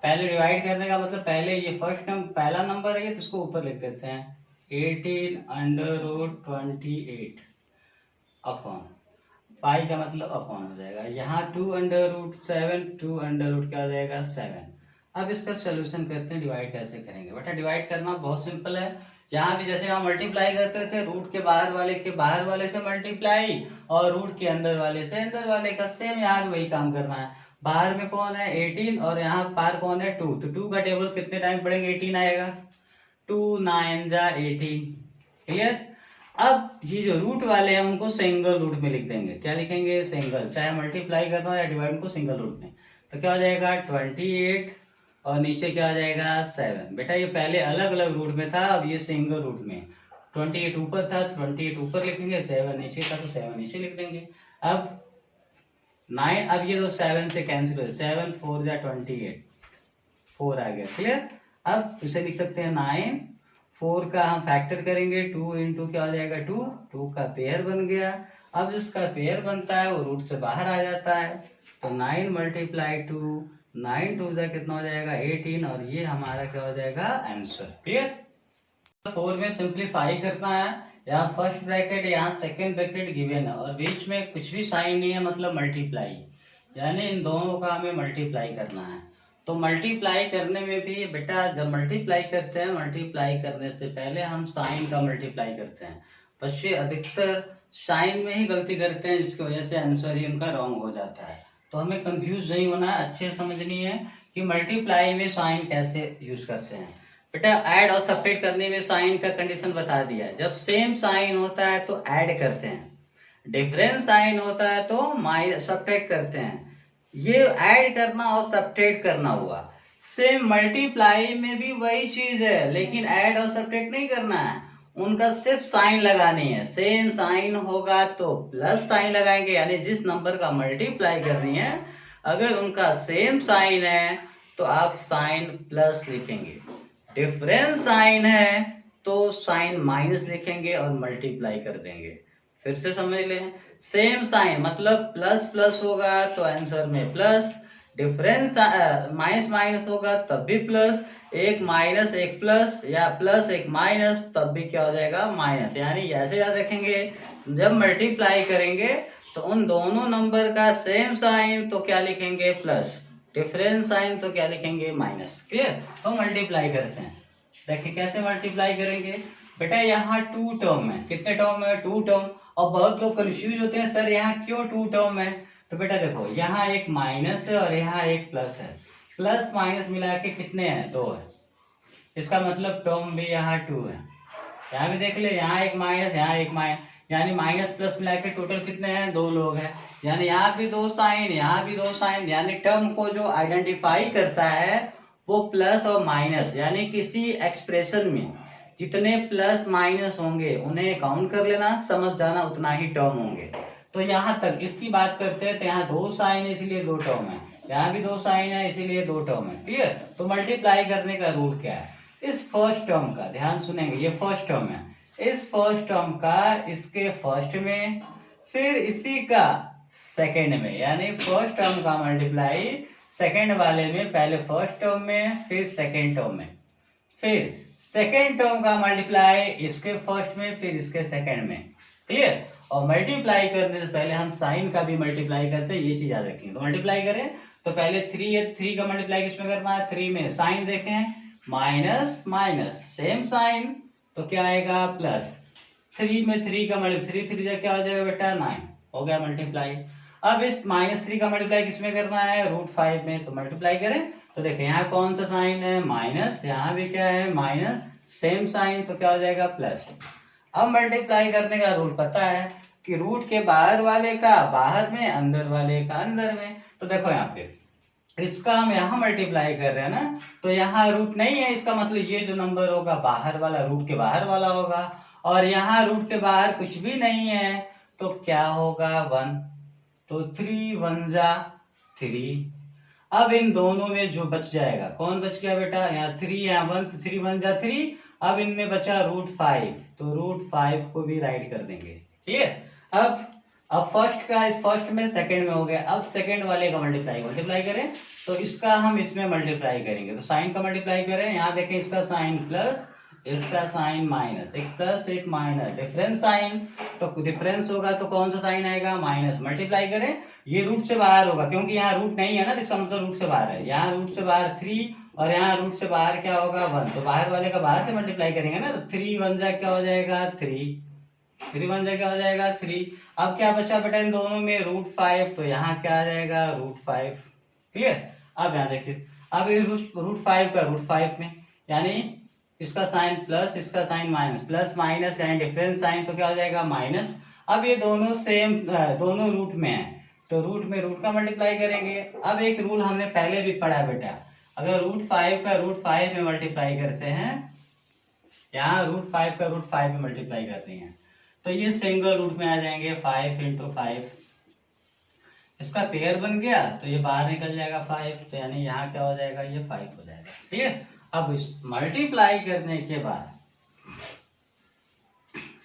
पहले डिवाइड करने का मतलब, पहले ये फर्स्ट नंबर पहला नंबर है ये, तो इसको ऊपर लिख देते हैं 18√28 अपॉन, पाई का मतलब अपॉन हो जाएगा। यहाँ 2√7, 2 क्या हो जाएगा 7। अब इसका सोल्यूशन करते हैं, डिवाइड कैसे करेंगे। बेटा डिवाइड करना बहुत सिंपल है। यहाँ भी जैसे हम मल्टीप्लाई करते थे, रूट के बाहर वाले से मल्टीप्लाई, और रूट के अंदर वाले से अंदर वाले का, सेम यहाँ भी वही काम करना है। बाहर में कौन है 18 और यहाँ पार कौन है 2, तो 2 का टेबल कितने टाइम पढ़ेंगे 18 आएगा, 2 9 जा 18। क्लियर। अब ये जो रूट वाले हैं उनको सिंगल रूट में लिख देंगे। क्या लिखेंगे सिंगल, चाहे मल्टीप्लाई करना हो या डिवाइड उनको सिंगल रूट में। तो क्या हो जाएगा 28 और नीचे क्या आ जाएगा 7। बेटा ये पहले अलग अलग रूट में था, अब ये सिंगल रूट में। 28 ऊपर था तो 28 ऊपर लिखेंगे, 7 नीचे था तो 7 नीचे लिख देंगे। अब 9, अब ये तो 7 से कैंसिल हो, 7 4 जा 28, 4 आ गया। क्लियर। अब इसे लिख सकते हैं 9, 4 का हम फैक्टर करेंगे, 2 इंटू क्या हो जाएगा 2, 2 का पेयर बन गया। अब जिसका पेयर बनता है वो रूट से बाहर आ जाता है, तो 9 × 2, 9 2 जा कितना हो जाएगा 18, और ये हमारा क्या हो जाएगा आंसर। क्लियर। 4 में सिंप्लीफाई करना है, यहाँ फर्स्ट ब्रैकेट, यहाँ सेकंड ब्रैकेट गिवन है और बीच में कुछ भी साइन नहीं है, मतलब मल्टीप्लाई, यानी इन दोनों का हमें मल्टीप्लाई करना है। तो मल्टीप्लाई करने में भी बेटा जब मल्टीप्लाई करते हैं, मल्टीप्लाई करने से पहले हम साइन का मल्टीप्लाई करते हैं। बच्चे अधिकतर साइन में ही गलती करते हैं, जिसकी वजह से आंसर ही उनका रॉन्ग हो जाता है। तो हमें कंफ्यूज नहीं होना है, अच्छे समझनी है कि मल्टीप्लाई में साइन कैसे यूज करते हैं। बेटा ऐड और सब्ट्रैक्ट करने में साइन का कंडीशन बता दिया है। जब सेम साइन होता है तो ऐड करते हैं, डिफरेंस साइन होता है तो सब्ट्रैक्ट करते हैं। ये ऐड करना और सब्ट्रैक्ट करना हुआ। सेम मल्टीप्लाई में भी वही चीज है, लेकिन ऐड और सब्ट्रैक्ट नहीं करना है, उनका सिर्फ साइन लगानी है। सेम साइन होगा तो प्लस साइन लगाएंगे, यानी जिस नंबर का मल्टीप्लाई करनी है अगर उनका सेम साइन है तो आप साइन प्लस लिखेंगे। डिफरेंस साइन है तो साइन माइनस लिखेंगे और मल्टीप्लाई कर देंगे। फिर से समझ लें, सेम साइन मतलब प्लस प्लस होगा तो आंसर में प्लस, डिफरेंस माइनस माइनस होगा तब भी प्लस, एक माइनस एक प्लस या प्लस एक माइनस तब भी क्या हो जाएगा माइनस। यानी ऐसे याद रखेंगे, जब मल्टीप्लाई करेंगे तो उन दोनों नंबर का सेम साइन तो क्या लिखेंगे प्लस, डिफरेंस साइन तो क्या लिखेंगे माइनस। क्लियर? तो मल्टीप्लाई करते हैं, देखिए कैसे मल्टीप्लाई करेंगे। बेटा यहाँ 2 टर्म है, कितने टर्म है 2 टर्म, और बहुत लोग कंफ्यूज होते हैं सर यहाँ क्यों 2 टर्म है। तो बेटा देखो यहाँ एक माइनस है और यहाँ एक प्लस है, प्लस माइनस मिला के कितने हैं 2 है, इसका मतलब टर्म भी यहाँ 2 है। यहाँ भी देख ले, यहाँ एक माइनस यहाँ एक माइनस, यानी माइनस प्लस मिला के टोटल कितने हैं 2 लोग हैं। यानी यहाँ भी 2 साइन यहाँ भी 2 साइन, यानी टर्म को जो आइडेंटिफाई करता है वो प्लस और माइनस, यानी किसी एक्सप्रेशन में जितने प्लस माइनस होंगे उन्हें काउंट कर लेना, समझ जाना उतना ही टर्म होंगे। तो यहाँ तक इसकी बात करते हैं, तो यहाँ 2 साइन है इसीलिए 2 टर्म है, यहाँ भी 2 साइन है इसीलिए 2 टर्म है। क्लियर? तो मल्टीप्लाई करने का रूल क्या है, इस फर्स्ट टर्म का ध्यान सुनेंगे, ये फर्स्ट टर्म है, इस फर्स्ट टर्म का इसके फर्स्ट में फिर इसी का सेकंड में, यानी फर्स्ट टर्म का मल्टीप्लाई सेकंड वाले में, पहले फर्स्ट टर्म में फिर सेकंड टर्म में, फिर सेकंड टर्म का मल्टीप्लाई इसके फर्स्ट में फिर इसके सेकंड में। क्लियर? और मल्टीप्लाई करने से पहले हम साइन का भी मल्टीप्लाई करते हैं, ये चीज याद रखेंगे। तो मल्टीप्लाई करें तो पहले 3 है, 3 का मल्टीप्लाई किसमें करना है 3 में, साइन देखें माइनस माइनस सेम साइन तो क्या आएगा प्लस, 3 में 3 का मल्टीप्लाई 3 3 क्या हो जाएगा बेटा 9, हो गया मल्टीप्लाई। अब इस -3 का मल्टीप्लाई किसमें करना है √5 में, तो मल्टीप्लाई करें तो देखें यहाँ कौन सा साइन है माइनस, यहाँ भी क्या है माइनस, सेम साइन तो क्या हो जाएगा प्लस। अब मल्टीप्लाई करने का रूल पता है कि रूट के बाहर वाले का बाहर में, अंदर वाले का अंदर में। तो देखो यहाँ पे इसका हम यहाँ मल्टीप्लाई कर रहे हैं ना, तो यहाँ रूट नहीं है, इसका मतलब ये जो नंबर होगा बाहर वाला रूट के बाहर वाला होगा, और यहाँ रूट के बाहर कुछ भी नहीं है तो क्या होगा 1, तो 3 1 जा 3। अब इन दोनों में जो बच जाएगा, कौन बच गया बेटा यहाँ 3 यहाँ 1, 3 1 जा 3। अब इनमें बचा √5, तो √5 को भी राइट कर देंगे। क्लियर? अब फर्स्ट का इस फर्स्ट में सेकंड में हो गया, अब सेकंड वाले का मल्टीप्लाई करें तो इसका हम इसमें मल्टीप्लाई करेंगे, तो साइन का मल्टीप्लाई करें, यहाँ देखें इसका साइन प्लस इसका साइन माइनस, एक प्लस एक माइनस, डिफरेंस साइन तो डिफरेंस होगा तो कौन सा साइन आएगा माइनस। मल्टीप्लाई करें, ये रूट से बाहर होगा क्योंकि यहाँ रूट नहीं है ना, इसका मतलब रूट से बाहर है, यहाँ रूट से बाहर 3 और यहाँ रूट से बाहर क्या होगा 1, तो बाहर वाले का बाहर से मल्टीप्लाई करेंगे ना, तो 3 1 जा क्या हो जाएगा 3, 3 1 जा क्या हो जाएगा 3। अब क्या बचा बेटा इन दोनों में √5, तो यहाँ क्या आ जाएगा √5। क्लियर? अब यहाँ देखिए, अब √5 का √5 में, यानी इसका साइन प्लस इसका साइन माइनस, प्लस माइनस यानी डिफरेंस साइन तो क्या हो जाएगा माइनस। अब ये दोनों सेम दोनों रूट में है तो रूट में रूट का मल्टीप्लाई करेंगे। अब एक रूल हमने पहले भी पढ़ा बेटा, अगर √5 का √5 में मल्टीप्लाई करते हैं, यहाँ √5 का √5 में मल्टीप्लाई करते हैं तो ये सिंगल रूट में आ जाएंगे, 5 × 5, इसका पेयर बन गया तो ये बाहर निकल जाएगा 5, तो यानी यहाँ क्या हो जाएगा ये 5 हो जाएगा। ठीक है? अब इस मल्टीप्लाई करने के बाद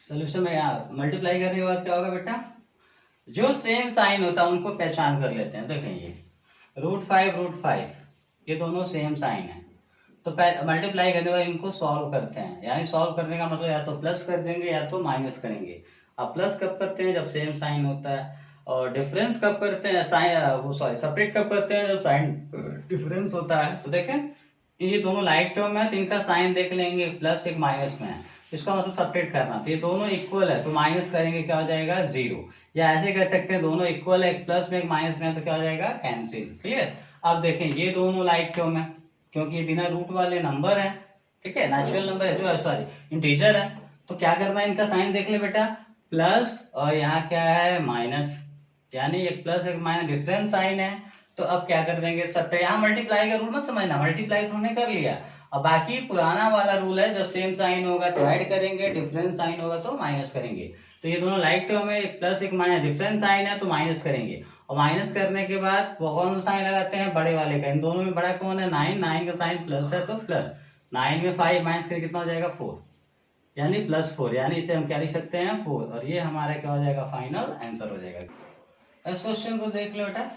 सोल्यूशन में यहाँ मल्टीप्लाई करने के बाद क्या होगा बेटा, जो सेम साइन होता है उनको पहचान कर लेते हैं। देखें ये √5 √5 ये दोनों सेम साइन है, तो मल्टीप्लाई करने के बाद इनको सॉल्व करते हैं, यानी सॉल्व करने का मतलब या तो प्लस कर देंगे या तो माइनस करेंगे। अब प्लस कब करते हैं, जब सेम साइन होता है, और डिफरेंस कब करते हैं, सेपरेट कब करते हैं, जब साइन डिफरेंस होता है। तो देखें ये दोनों लाइक टर्म है, तो इनका साइन देख लेंगे, प्लस एक माइनस में है, इसका मतलब सेपरेट करना। तो ये दोनों इक्वल है तो माइनस करेंगे, क्या हो जाएगा, 0। या ऐसे कह सकते हैं दोनों इक्वल है, एक प्लस में एक माइनस में है, तो क्या हो जाएगा, कैंसिल। क्लियर। अब देखें ये दोनों लाइक टर्म है क्योंकि ये बिना रूट वाले नंबर है, ठीक है, नेचुरल नंबर है, जो सॉरी इंटीजर है। तो क्या करना है, इनका साइन देख ले बेटा, प्लस और यहाँ क्या है, माइनस, यानी एक प्लस एक माइनस डिफरेंस साइन है। तो अब क्या कर देंगे, सब यहाँ मल्टीप्लाई का रूल मत समझना, मल्टीप्लाई तो हमने कर लिया। अब बाकी पुराना वाला रूल है, जब सेम साइन होगा तो ऐड करेंगे, डिफरेंस साइन होगा तो माइनस करेंगे। तो ये दोनों लाइक टर्म है, एक प्लस एक माइनस, डिफरेंस साइन है तो माइनस करेंगे, और माइनस करने के बाद वो कौन सा साइन लगाते हैं, बड़े वाले का। इन दोनों में बड़ा कौन है, 9, 9 का साइन प्लस है तो प्लस, 9 में 5 माइनस करके कितना हो जाएगा, 4, यानी +4, यानी इसे हम क्या लिख सकते हैं, 4, और ये हमारा क्या हो जाएगा, फाइनल आंसर हो जाएगा। इस क्वेश्चन को देख लो बेटा,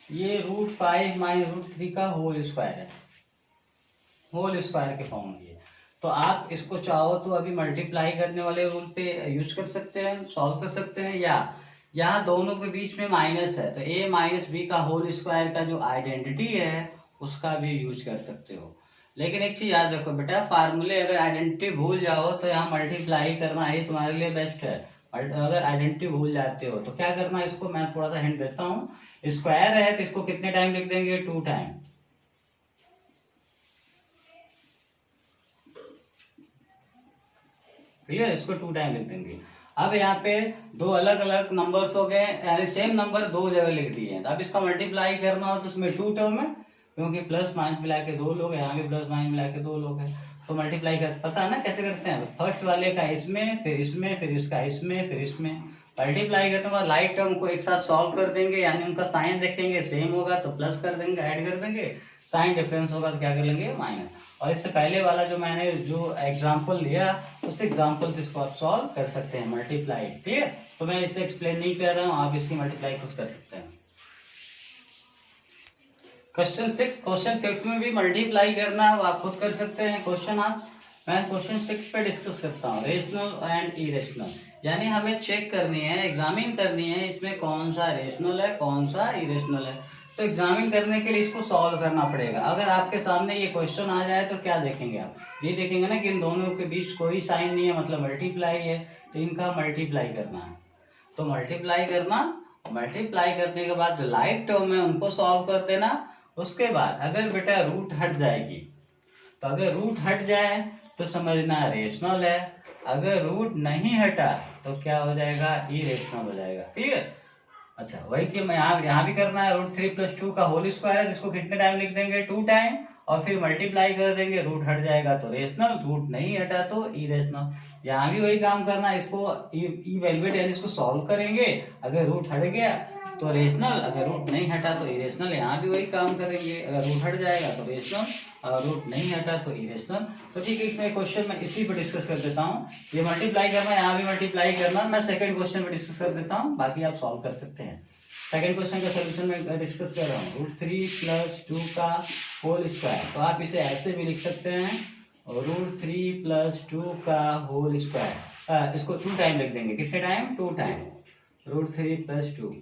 ये √5 - √3 का होल स्क्वायर है, होल स्क्वायर के फॉर्म में। तो आप इसको चाहो तो अभी मल्टीप्लाई करने वाले रूल पे यूज कर सकते हैं, सॉल्व कर सकते हैं, या यहाँ दोनों के बीच में माइनस है तो a - b का होल स्क्वायर का जो आइडेंटिटी है उसका भी यूज कर सकते हो। लेकिन एक चीज याद रखो बेटा, फार्मूले अगर आइडेंटिटी भूल जाओ तो यहाँ मल्टीप्लाई करना ही तुम्हारे लिए बेस्ट है। अगर आइडेंटिटी भूल जाते हो तो क्या करना, इसको मैं थोड़ा सा हिंट देता हूँ। स्क्वायर है तो इसको कितने टाइम लिख देंगे, 2 टाइम। क्लियर, इसको 2 टाइम लिख देंगे। अब यहाँ पे दो अलग अलग नंबर्स हो गए, यानी सेम नंबर दो जगह लिख दिए हैं। तो अब इसका मल्टीप्लाई करना हो तो उसमें 2 टर्म है, क्योंकि प्लस माइनस मिला के 2 लोग, यहाँ भी प्लस माइनस मिला के 2 लोग है। तो मल्टीप्लाई कर, पता है ना कैसे करते हैं, फर्स्ट वाले का इसमें, फिर इसमें, फिर इसका इसमें, फिर इसमें। मल्टीप्लाई करने के बाद लाइक टर्म को एक साथ सॉल्व कर देंगे, यानी उनका साइन देखेंगे, सेम होगा तो प्लस कर देंगे, ऐड कर देंगे, साइन डिफरेंस होगा तो क्या कर लेंगे, माइनस। और इससे पहले वाला जो मैंने जो एग्जांपल लिया उस एग्जांपल से इसको आप सॉल्व कर सकते हैं, मल्टीप्लाई। क्लियर, तो मैं इसे एक्सप्लेन नहीं कर रहा हूं, आप इसकी मल्टीप्लाई खुद कर सकते हैं। क्वेश्चन 6, क्वेश्चन 5 में भी मल्टीप्लाई करना है, वो आप खुद कर सकते हैं क्वेश्चन। मैं क्वेश्चन 6 पे डिस्कस करता हूँ, रेशनल एंड इरेशनल, यानी हमें चेक करनी है, एग्जामिन करनी है इसमें कौन सा रेशनल है कौन सा इरेशनल है। तो एग्जामिन करने के लिए इसको सॉल्व करना पड़ेगा। अगर आपके सामने ये क्वेश्चन आ जाए तो क्या देखेंगे आप, ये देखेंगे ना कि इन दोनों के बीच कोई साइन नहीं है, मतलब मल्टीप्लाई है, तो इनका मल्टीप्लाई करना है। तो मल्टीप्लाई करना, मल्टीप्लाई करने के बाद जो लाइक टर्म है उनको सॉल्व कर देना। उसके बाद अगर बेटा रूट हट जाएगी, तो अगर रूट हट जाए तो समझना रेशनल है, अगर रूट नहीं हटा तो क्या हो जाएगा, इरेशनल हो जाएगा। ठीक है, अच्छा वही कि मैं यहाँ भी करना है, √3 + 2 का होल स्क्वायर है, जिसको कितने टाइम लिख देंगे, 2 टाइम, और फिर मल्टीप्लाई कर देंगे, रूट हट जाएगा तो रेशनल, रूट नहीं हटा तो इरेशनल। यहाँ भी वही काम करना है, इसको इवेलुएट यानी इसको सॉल्व करेंगे, अगर रूट हट गया तो रेशनल, अगर रूट नहीं हटा तो इरेशनल। यहाँ भी वही काम करेंगे, अगर रूट हट जाएगा तो रेशनल, और रूट नहीं हटा तो इरेशनल। तो ठीक है, इसमें क्वेश्चन मैं इसी पे डिस्कस कर देता हूँ, ये मल्टीप्लाई करना, यहाँ भी मल्टीप्लाई करना, मैं सेकंड क्वेश्चन पे डिस्कस कर देता हूँ, बाकी आप सॉल्व कर सकते हैं। सेकंड क्वेश्चन का सोल्यूशन में डिस्कस कर रहा हूँ, √3 + 2 का होल स्क्वायर। तो आप इसे ऐसे भी लिख सकते हैं, √3 + 2 का होल स्क्वायर, इसको 2 टाइम लिख देंगे, कितने टाइम, 2 टाइम, √3 + 2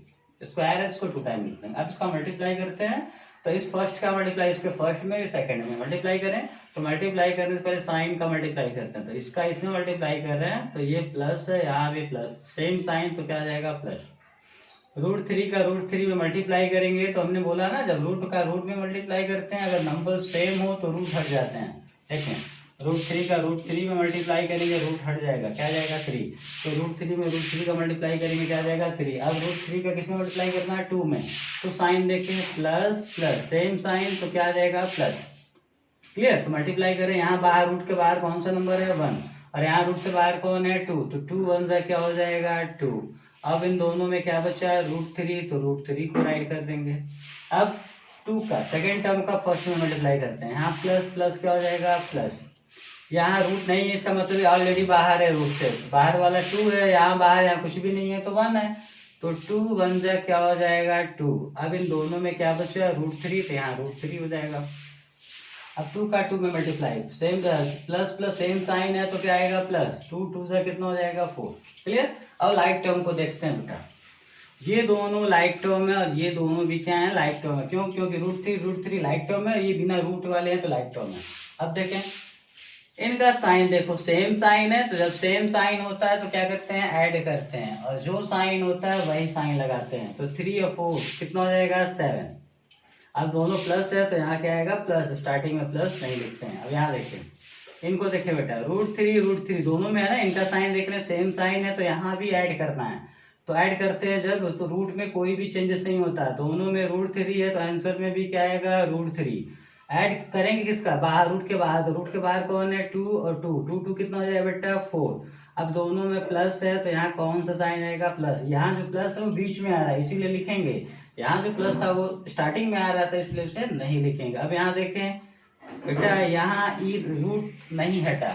स्क्वायर है, इसको 2 टाइम लिख देंगे। अब इसका मल्टीप्लाई करते हैं, तो इस फर्स्ट का मल्टीप्लाई इसके फर्स्ट में, सेकंड में मल्टीप्लाई करें, तो मल्टीप्लाई करने से पहले साइन का मल्टीप्लाई करते हैं, तो इसका इसमें मल्टीप्लाई कर रहे हैं, तो ये प्लस है, यहाँ भी प्लस, सेम साइन, तो क्या आ जाएगा, प्लस। √3 का √3 में मल्टीप्लाई करेंगे, तो हमने बोला ना जब रूट का रूट में मल्टीप्लाई करते हैं, अगर नंबर सेम हो तो रूट हट जाते हैं। देखें, √3 का √3 में मल्टीप्लाई करेंगे, रूट हट जाएगा, क्या जाएगा, 3। तो √3 में √3 का मल्टीप्लाई करेंगे, क्या जाएगा, 3। अब √3 का किसमें मल्टीप्लाई करना है, 2 में, तो साइन देखें, प्लस प्लस, सेम साइन, तो क्या आ जाएगा, प्लस। क्लियर, तो मल्टीप्लाई करें, यहाँ बाहर रूट के बाहर कौन सा नंबर है, 1, और यहाँ रूट से बाहर कौन है, 2, तो 2 1 जा क्या हो जाएगा, 2। अब इन दोनों में क्या बचा, √3, तो √3 को राइट कर देंगे। अब 2 का सेकेंड टर्म का फर्स्ट में मल्टीप्लाई करते हैं, यहाँ प्लस प्लस क्या हो जाएगा, प्लस। यहाँ रूट नहीं है, इसका मतलब ऑलरेडी बाहर है, रूट से बाहर वाला 2 है, यहाँ बाहर, यहाँ कुछ भी नहीं है तो 1 है, तो 2 1 जा क्या हो जाएगा, 2। अब इन दोनों में क्या बचा, √3, तो यहाँ √3 हो जाएगा। अब 2 का 2 में multiply, same plus plus same sign है तो क्या आएगा प्लस, 2 2 से कितना हो जाएगा 4। क्लियर। अब लाइक टर्म को देखते हैं बेटा, ये दोनों लाइक टर्म है और ये दोनों भी क्या है लाइक टर्म है। क्यों? क्योंकि रूट थ्री लाइक टर्म है, ये बिना रूट वाले हैं तो लाइक टर्म है। अब देखें इनका साइन देखो सेम साइन है, तो जब सेम साइन होता है तो क्या करते हैं ऐड करते हैं, और जो साइन होता है वही साइन लगाते हैं। तो 3 और 4 कितना हो जाएगा 7। अब दोनों प्लस है तो यहाँ क्या आएगा प्लस, स्टार्टिंग में प्लस नहीं लिखते हैं। अब यहाँ देखें इनको, देखें बेटा रूट थ्री दोनों में है ना, इनका साइन देख रहे हैं सेम साइन है तो यहाँ भी ऐड करना है। तो ऐड करते हैं जब, तो रूट में कोई भी चेंजेस नहीं होता, दोनों में रूट 3 है तो आंसर में भी क्या आएगा रूट 3। ऐड करेंगे किसका, बाहर रूट के बाहर, तो रूट के बाहर कौन है 2 और 2 कितना हो जाएगा बेटा 4। अब दोनों में प्लस है तो यहाँ कौन सा साइन आएगा प्लस, यहाँ जो प्लस है वो बीच में आ रहा है इसीलिए लिखेंगे, यहाँ जो प्लस था वो स्टार्टिंग में आ रहा था इसलिए उसे नहीं लिखेंगे। अब यहाँ देखें बेटा यहाँ ई रूट नहीं हटा,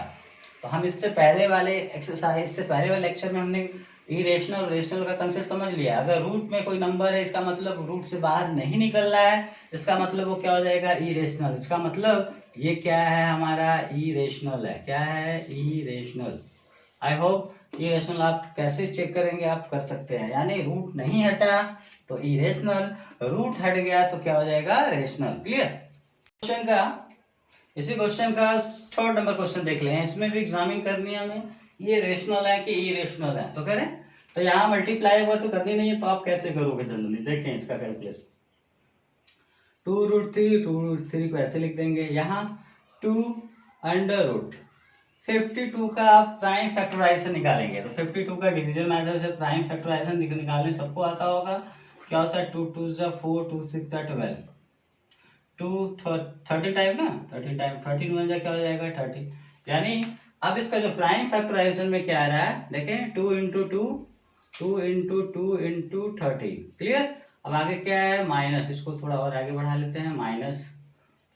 तो हम इससे पहले वाले एक्सरसाइज, इससे पहले वाले लेक्चर में हमने इरेशनल रेशनल का कंसेप्ट समझ लिया। अगर रूट में कोई नंबर है इसका मतलब रूट से बाहर नहीं निकल रहा है, इसका मतलब वो क्या हो जाएगा इरेशनल। इसका मतलब ये क्या है हमारा इरेशनल है। क्या है इरेशनल। आई होप इरेशनल आप कैसे चेक करेंगे आप कर सकते हैं, यानी रूट नहीं हटा तो इरेशनल, रूट हट गया तो क्या हो जाएगा रेशनल। क्लियर। क्वेश्चन का, इसी क्वेश्चन का 3rd नंबर क्वेश्चन देख लें, इसमें भी एग्जामिन करनी है हमें, ये रेशनल है कि इरेशनल है तो करें। तो यहाँ मल्टीप्लाई हुआ तो करनी नहीं है, तो आप कैसे करोगे जनरली देखें इसका कैलकुलेशन। 2√3 को ऐसे लिख देंगे, यहाँ 2 अंडर रूट 52 का आप प्राइम फैक्टराइजेशन निकालेंगे, तो 52 का डिवीजन मेथड से प्राइम फैक्टराइजेशन निकालने सबको आता होगा। क्या होता है 2 2 4 2 6 12 2 30 टाइम ना, 30 टाइम 13 बन जाए क्या हो जाएगा 30। यानी अब इसका जो प्राइम फैक्टराइजेशन में क्या आ रहा है देखें 2 इंटू 2 30। क्लियर। अब आगे क्या है माइनस, इसको थोड़ा और आगे बढ़ा लेते हैं,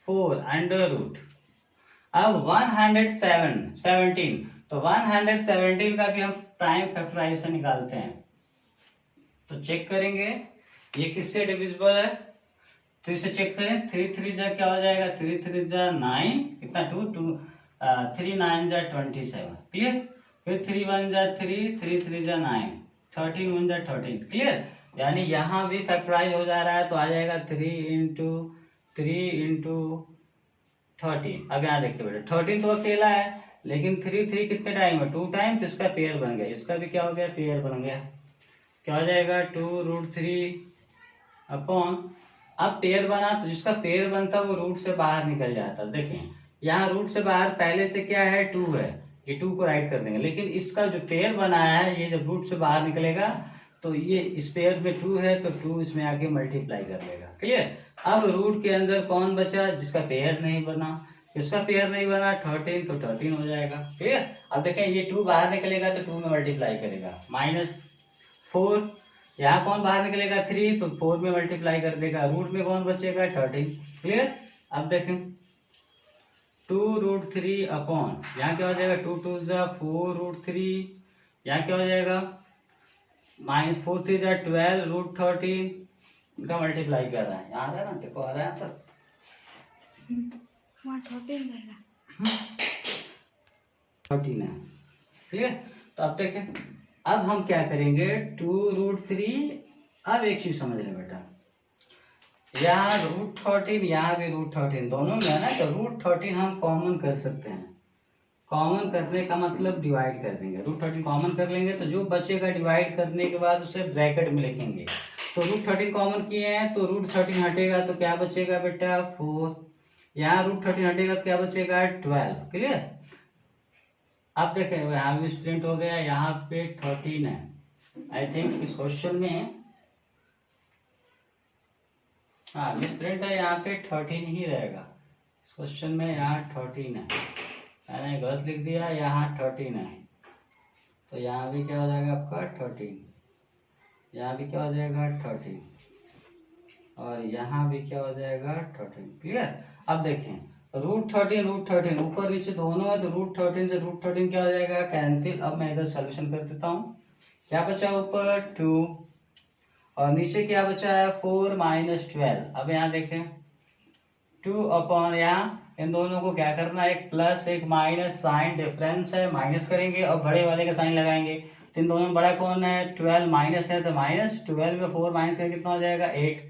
-4 अंडर रूट। अब 117, तो 117 का भी हम प्राइम फैक्टराइजेशन निकालते हैं, तो चेक करेंगे ये किससे डिविजिबल है, 3 से चेक करें। 3 3 जा क्या हो जाएगा 3 3 जा 9, कितना 2 3 9 जा 27। क्लियर। फिर 3 1 जा 3 3 3 जा 9 13 1 जा 13। क्लियर। यानी यहाँ भी फैक्टराइज हो जा रहा है तो आ जाएगा 3 इंटू 13। अब यहाँ देखिए बेटा 13 तो अकेला है, लेकिन 3 3 कितने टाइम है 2 टाइम, तो इसका पेयर बन गया, इसका भी क्या हो गया पेयर बन गया। क्या हो जाएगा 2√3 अपॉन, अब पेयर बना तो जिसका पेयर बनता वो रूट से बाहर निकल जाता। देखें यहाँ रूट से बाहर पहले से क्या है 2 है, ये 2 को राइट कर देंगे, लेकिन इसका जो पेयर बनाया है ये जब रूट से बाहर निकलेगा तो ये इस पेयर में 2 है तो 2 इसमें आके मल्टीप्लाई कर लेगा। क्लियर। अब रूट के अंदर कौन बचा जिसका पेयर नहीं बना, इसका पेयर नहीं बना 13 तो 13 हो जाएगा। क्लियर। अब देखें ये 2 बाहर निकलेगा तो 2 में मल्टीप्लाई करेगा, -4 यहाँ कौन बाहर निकलेगा 3 तो 4 में मल्टीप्लाई कर देगा, रूट में कौन बचेगा 13। क्लियर। अब देखें 2√3 अपॉन, यहाँ क्या हो जाएगा 2 2 4√3, यहाँ क्या हो जाएगा -4 3 12√13, इनका मल्टीप्लाई कर रहा है, यहाँ आ रहा है ना, देखो आ रहा है तब 13 है। ठीक है। तो अब देखें अब हम क्या करेंगे 2√3, अब एक चीज समझ लें बेटा, यहाँ √13 यहाँ भी √13 दोनों में है ना, तो √13 हम कॉमन कर सकते हैं। कॉमन करने का मतलब डिवाइड कर देंगे, √13 कॉमन कर लेंगे तो जो बचेगा डिवाइड करने के बाद उसे ब्रैकेट में लिखेंगे। तो √13 कॉमन किए हैं तो √13 हटेगा तो क्या बचेगा बेटा 4, यहाँ √13 हटेगा तो क्या बचेगा 12। क्लियर। अब देखें यहाँ भी स्प्लिट हो गया, यहाँ पे 13 है। आई थिंक इस क्वेश्चन में हाँ मिसप्रिंट है, यहाँ पे 13 ही रहेगा इस क्वेश्चन में, यहाँ 13 है, मैंने गलत लिख दिया, यहाँ 13 है, तो यहाँ भी क्या हो जाएगा आपका 13, यहाँ भी क्या हो जाएगा 13, और यहाँ भी क्या हो जाएगा 13। क्लियर। अब देखें √13 ऊपर नीचे दोनों है तो √13 से √13 क्या हो जाएगा कैंसिल। अब मैं इधर सोल्यूशन कर देता हूँ, क्या बचा ऊपर 2 और नीचे क्या बचा है 4 -12। अब यहाँ देखें 2 अपॉन, यहाँ इन दोनों को क्या करना है, एक प्लस एक माइनस, साइन डिफरेंस है, माइनस करेंगे और बड़े वाले का साइन लगाएंगे। तो इन दोनों में बड़ा कौन है, 12 माइनस है तो माइनस 12 में 4 माइनस करके कितना हो जाएगा 8,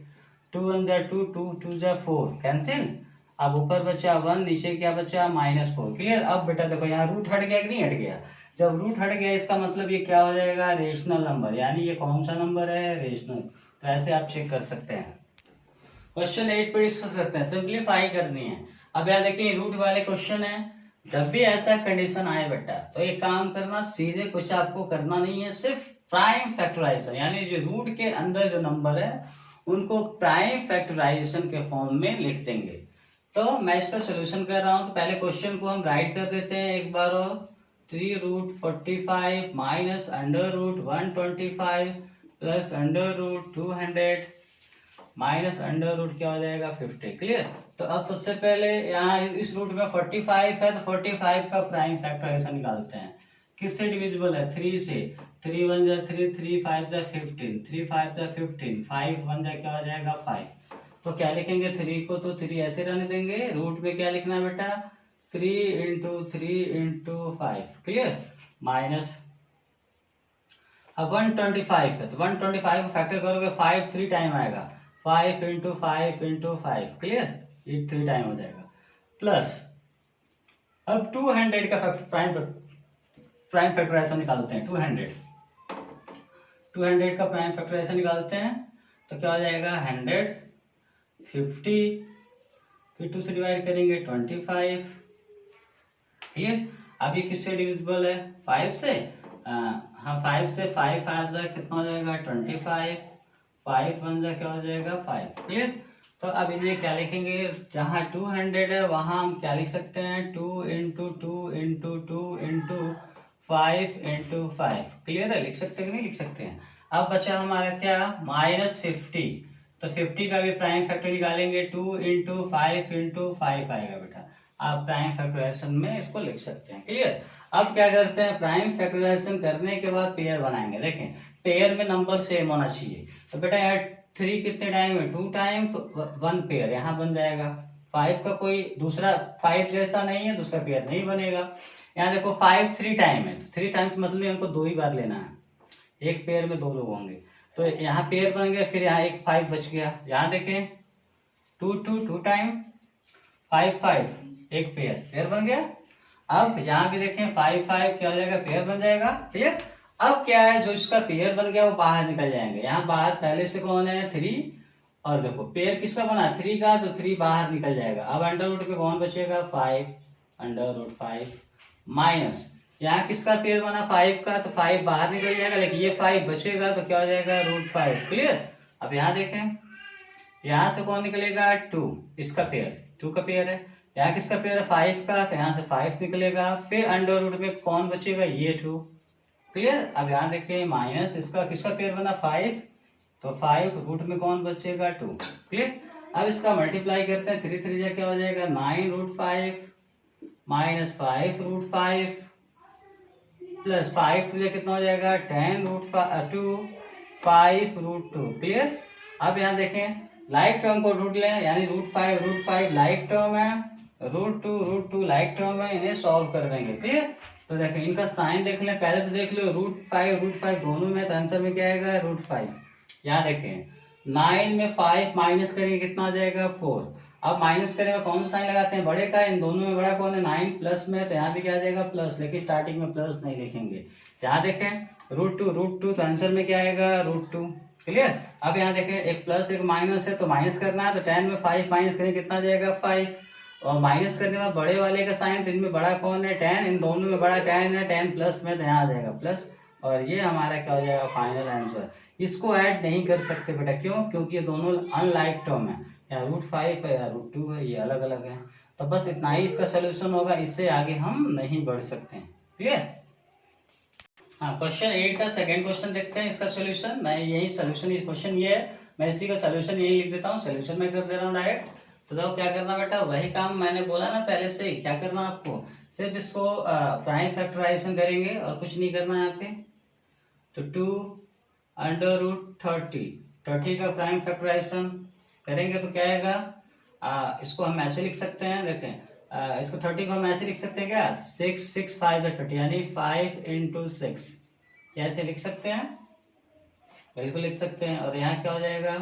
2 1 जा 2, 2 2 जा 4 कैंसिल। अब ऊपर बचा 1, नीचे क्या बचा -4। क्लियर। अब बेटा देखो यहाँ रूट हट गया कि नहीं हट गया, जब रूट हट गया इसका मतलब ये क्या हो जाएगा, रेशनल नंबर, यानी ये कौन सा नंबर है, रेशनल। तो ऐसे आप चेक कर सकते हैं। क्वेश्चन 8 पर डिस्कस करते हैं, सिंप्लीफाई करनी है। अब याद देखिए रूट वाले क्वेश्चन है, जब भी ऐसा कंडीशन आए बेटा तो एक काम करना, सीधे कुछ आपको करना नहीं है, सिर्फ प्राइम फैक्टराइजेशन यानी जो रूट के अंदर जो नंबर है उनको प्राइम फैक्टराइजेशन के फॉर्म में लिख देंगे। तो मैं इसका सोल्यूशन कर रहा हूं, तो पहले क्वेश्चन को हम राइट कर देते हैं एक बार और, 3√45 माइनस √125 प्लस √200 माइनस √, क्या हो जाएगा 50। क्लियर। तो अब सबसे पहले यहाँ इस रूट में 45 है तो 45 का प्राइम फैक्टराइजेशन निकालते हैं। किससे डिविजिबल है, 3 से। 3 1 जा 3, 3 5 जा 15, 3 5 जा 15, 5 1 जा क्या हो जाएगा 5। तो क्या लिखेंगे 3 को, तो 3 ऐसे रहने देंगे। रूट में क्या लिखना है बेटा, 3 × 3 × 5। क्लियर। माइनस अब 125 है तो 125 फैक्टर करोगे 5 3 टाइम आएगा, 5 × 5 × 5। क्लियर, ये 3 टाइम हो जाएगा। प्लस अब 200 का प्राइम फैक्टराइजेशन निकालते हैं। 200 का प्राइम फैक्टराइजेशन निकालते हैं तो क्या हो जाएगा 100, 50, फिर 2 से डिवाइड करेंगे 25। क्लियर। अब ये किससे डिविजिबल है, 5 से। हाँ 5 से, 5 5 जा कितना हो जाएगा 25, 5 1 जा क्या हो जाएगा 5। क्लियर। तो अब इन्हें क्या लिखेंगे, जहाँ 200 है वहां हम क्या लिख सकते हैं, 2 × 2 × 2 × 5 × 5। क्लियर है, लिख सकते हैं कि नहीं लिख सकते हैं। अब बचा हमारा क्या, -50। तो 50 का भी प्राइम फैक्टर निकालेंगे, 2 × 5 × 5 आएगा बेटा। आप प्राइम फैक्टराइजेशन में इसको लिख सकते हैं। क्लियर। अब क्या करते हैं, प्राइम फैक्टराइजेशन करने के बाद पेयर बनाएंगे। देखें पेयर में नंबर सेम होना चाहिए। तो बेटा यार 3 कितने टाइम है, 2 टाइम, तो 1 पेयर यहाँ बन जाएगा। 5 का कोई दूसरा 5 जैसा नहीं है, दूसरा पेयर नहीं बनेगा। यहाँ देखो 5 3 टाइम है, 3 टाइम्स मतलब हमको 2 ही बार लेना है, एक पेयर में 2 लोग होंगे। तो यहाँ पेयर बन गया, फिर यहाँ एक 5 बच गया। यहाँ देखें 2 2 2 टाइम, 5 5 एक पेयर बन गया। अब यहाँ भी देखें 5 5 क्या हो जाएगा, पेयर बन जाएगा। क्लियर। अब क्या है, जो इसका पेयर बन गया वो बाहर निकल जाएंगे। यहाँ बाहर पहले से कौन है 3, और देखो पेयर किसका बना 3 का, तो 3 बाहर निकल जाएगा। अब अंडर रूट पे कौन बचेगा 5, √5 माइनस यहाँ किसका पेयर बना 5 का, तो 5 बाहर निकल जाएगा, लेकिन ये 5 बचेगा तो क्या हो जाएगा √5। क्लियर। अब यहाँ देखें यहाँ से कौन निकलेगा 2, इसका पेयर 2 का पेयर है। यहाँ किसका पेयर है 5 का, तो यहाँ से 5 निकलेगा। फिर अंडर रूट में कौन बचेगा, ये 2। क्लियर। अब यहाँ देखिए माइनस इसका किसका पेयर बना 5, तो 5 रूट में कौन बचेगा 2। क्लियर। अब इसका मल्टीप्लाई करते हैं, 3 3 क्या हो जाएगा 9√5 माइनस 5√5 प्लस 5 2 कितना हो जाएगा 10√2 5√2। क्लियर। अब यहाँ देखें लाइक टर्म को ढूंढ लें, यानी √5 लाइक टर्म है, √2 लाइक टर्म है, इन्हें सॉल्व कर देंगे। क्लियर। तो देखें इनका साइन देख लें, पहले तो देख लो √5 दोनों में, तो आंसर में क्या आएगा √5। यहाँ देखें 9 में 5 माइनस करेंगे कितना आ जाएगा 4। अब माइनस करेंगे कौन सा साइन लगाते हैं, बड़े का। इन दोनों में बड़ा कौन है 9 प्लस में, तो यहाँ भी क्या आ जाएगा प्लस, लेकिन स्टार्टिंग में प्लस नहीं लिखेंगे। यहाँ देखें √2 तो आंसर में क्या आएगा √2। क्लियर। अब यहाँ देखें एक प्लस एक माइनस है, तो माइनस करना है, तो 10 में 5 माइनस करेंगे कितना आ जाएगा 5। और माइनस करने के बाद बड़े वाले का साइन, तो इनमें बड़ा कौन है 10, इन दोनों में बड़ा 10 है, 10 प्लस में, तो यहाँ आ जाएगा प्लस। और ये हमारा क्या हो जाएगा फाइनल आंसर। इसको ऐड नहीं कर सकते बेटा, क्यों, क्योंकि ये दोनों अनलाइक टर्म है, या √5 है या √2 है, ये अलग अलग है। तो बस इतना ही इसका सोल्यूशन होगा, इससे आगे हम नहीं बढ़ सकते हैं। क्लियर। हाँ क्वेश्चन 8 का सेकंड क्वेश्चन देखते हैं, इसका सोल्यूशन। मैं यही सोल्यूशन, क्वेश्चन ये है, मैं इसी का सोल्यूशन यही लिख देता हूँ, सोल्यूशन मैं कर दे रहा हूँ डायरेक्ट। तो देखो क्या करना बेटा, वही काम मैंने बोला ना पहले से ही, क्या करना आपको, सिर्फ इसको प्राइम फैक्टराइजेशन करेंगे और कुछ नहीं करना यहाँ पे। तो 2√30 का प्राइम फैक्टराइजेशन करेंगे तो क्या आएगा, इसको हम ऐसे लिख सकते हैं। देखें इसको 30 को हम ऐसे लिख सकते हैं क्या, 6 6 5 30, यानी 5 into 6, कैसे लिख सकते हैं, बिल्कुल लिख सकते हैं। और यहाँ क्या हो जाएगा,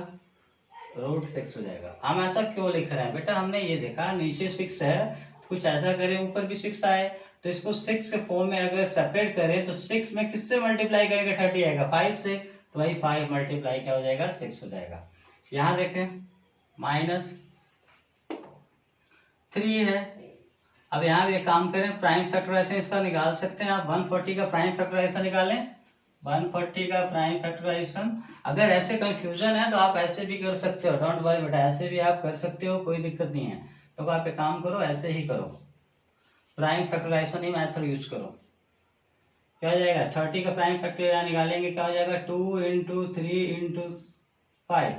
√6 हो जाएगा। हम ऐसा क्यों लिख रहे हैं बेटा, हमने ये देखा नीचे 6 है, तो कुछ ऐसा करें ऊपर भी 6 आए, तो इसको 6 के फॉर्म में अगर सेपरेट करें तो 6 में किससे मल्टीप्लाई करेंगे, 30 आएगा, 5 से, तो वही 5 मल्टीप्लाई क्या हो जाएगा, 6 हो जाएगा। यहाँ देखें -3 है। अब यहाँ भी एक काम करें, प्राइम फैक्टराइजेशन इसका निकाल सकते हैं आप, 140 का प्राइम फैक्टराइजेशन निकालें, 140 का प्राइम फैक्टराइजेशन। अगर ऐसे कंफ्यूजन है तो आप ऐसे भी कर सकते हो, डोंट वरी बेटा, ऐसे भी आप कर सकते हो, कोई दिक्कत नहीं है। तो आप एक काम करो, ऐसे ही करो, प्राइम फैक्टराइजेशन ही मेथड यूज करो। क्या हो जाएगा, 30 का प्राइम फैक्टर निकालेंगे, क्या हो जाएगा, 2 into 3 into 5,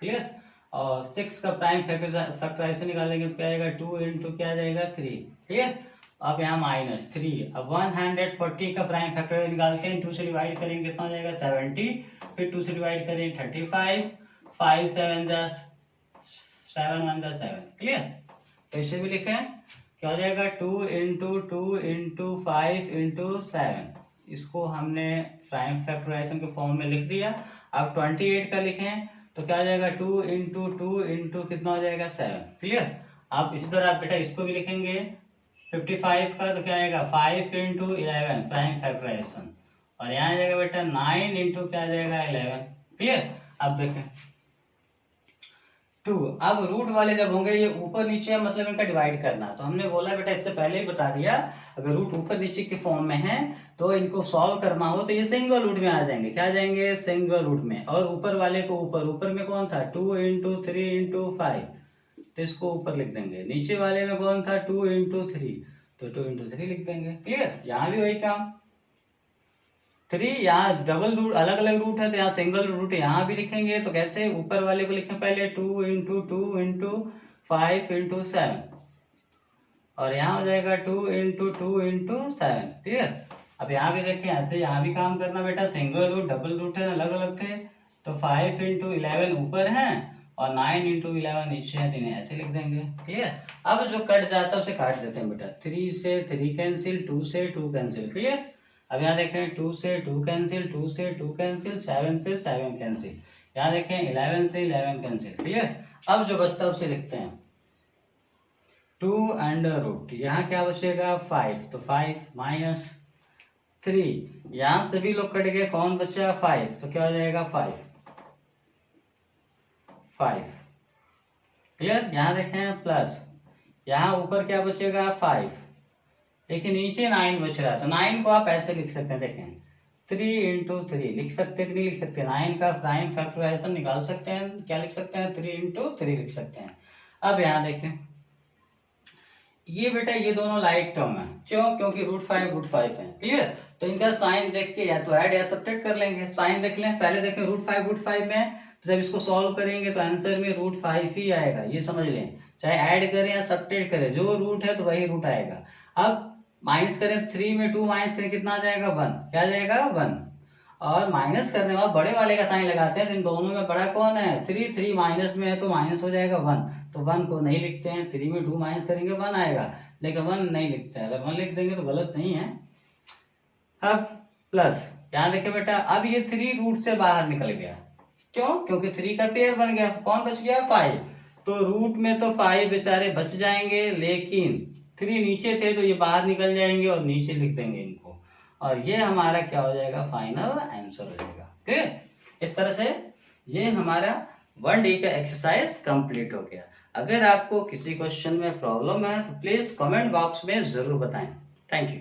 क्लियर। और 6 का प्राइम फैक्टराइजेशन निकालेंगे तो क्या आएगा, 2 into क्या आ जाएगा, 3, क्लियर। अब यहाँ -3। अब 140 का प्राइम फैक्टर निकालते हैं, 2 से डिवाइड करेंगे कितना हो जाएगा, 70, फिर 2 से डिवाइड करेंगे 35, 5 7 7 1 7, क्लियर। तो इसे भी लिखें, क्या हो जाएगा, 2 into 2 into 5 into 7, इसको हमने प्राइम फैक्टराइजेशन के फॉर्म में लिख दिया। अब 28 का लिखें तो क्या हो जाएगा, 2 into 2 into कितना हो जाएगा, 7, क्लियर। आप इसी तरह आप बेटा इसको भी लिखेंगे 55 का, तो क्या आएगा, 5 into 11 प्राइम फैक्टराइजेशन, और यहाँ आ जाएगा बेटा 9 into क्या आ जाएगा, 11, क्लियर। अब देखें 2, अब रूट वाले जब होंगे ये ऊपर नीचे है, मतलब इनका डिवाइड करना, तो हमने बोला बेटा इससे पहले ही बता दिया, अगर रूट ऊपर नीचे के फॉर्म में है तो इनको सॉल्व करना हो तो ये सिंगल रूट में आ जाएंगे, क्या आ जाएंगे, सिंगल रूट में। और ऊपर वाले को ऊपर में कौन था, 2 into 3 into 5, तो इसको ऊपर लिख देंगे। नीचे वाले में कौन था, 2 into 3, तो 2 into 3 लिख देंगे, क्लियर। यहाँ भी वही काम, 3, यहाँ डबल रूट अलग अलग रूट है तो यहाँ सिंगल रूट यहाँ भी लिखेंगे, तो कैसे, ऊपर वाले को लिखें पहले 2 into 2 into 5 into 7, और यहाँ हो जाएगा 2 into 2 into 7, क्लियर। अब यहाँ भी देखें, ऐसे यहाँ भी काम करना बेटा, सिंगल रूट डबल रूट है, अलग अलग थे, तो 5 into 11 ऊपर है और 9 into 11 नीचे है, तो इन्हें ऐसे लिख देंगे, क्लियर। अब जो कट जाता है उसे काट देते हैं बेटा, 3 से 3 कैंसिल, 2 से 2 कैंसिल, क्लियर। अब यहाँ देखें 2 से 2 कैंसिल, 2 से 2 कैंसिल, 7 से 7 कैंसिल, यहाँ देखें 11 से 11 कैंसिल, क्लियर। अब जो बचता है उसे लिखते हैं 2 अंडर रूट, यहाँ क्या बचेगा, 5, तो 5 -3, यहाँ सभी लोग कट गए, कौन बचा, 5, तो क्या हो जाएगा, 5, क्लियर। यहाँ देखें प्लस, यहाँ ऊपर क्या बचेगा, 5, लेकिन नीचे 9 बच रहा है, तो 9 को आप ऐसे लिख सकते हैं, देखें 3 into 3 लिख सकते हैं कि नहीं लिख सकते, 9 का प्राइम फैक्टराइजेशन निकाल सकते हैं, क्या लिख सकते हैं, 3 into 3 लिख सकते हैं। अब यहाँ देखें ये बेटा ये दोनों लाइक टर्म है, क्यों, क्योंकि √5 है, क्लियर। तो इनका साइन देख के या तो ऐड या सब्ट्रैक्ट कर लेंगे। साइन देख लें, पहले देखें √5 में, तो जब इसको सॉल्व करेंगे तो आंसर में √5 ही आएगा, ये समझ लें, चाहे ऐड करें या सब्ट्रैक्ट करें, जो रूट है तो वही रूट आएगा। अब माइनस करें, 3 में 2 माइनस करें, कितना आ जाएगा, 1, क्या आ जाएगा, 1। और माइनस करने के बाद बड़े वाले का साइन लगाते हैं, तो इन दोनों में बड़ा कौन है, 3 माइनस में है तो माइनस हो जाएगा 1, तो 1 को नहीं लिखते हैं, 3 में 2 माइनस करेंगे 1 आएगा, लेकिन 1 नहीं लिखते हैं, अगर 1 लिख देंगे तो गलत नहीं है। अब प्लस, यहाँ देखिए बेटा, अब ये 3 रूट से बाहर निकल गया, क्यों, क्योंकि 3 का पेयर बन गया, कौन बच गया, 5, तो रूट में तो 5 बेचारे बच जाएंगे, लेकिन 3 नीचे थे तो ये बाहर निकल जाएंगे और नीचे लिख देंगे इनको, और ये हमारा क्या हो जाएगा, फाइनल आंसर हो जाएगा, ठीक। इस तरह से ये हमारा 1D का एक्सरसाइज कंप्लीट हो गया। अगर आपको किसी क्वेश्चन में प्रॉब्लम है तो प्लीज कमेंट बॉक्स में जरूर बताएं। Thank you.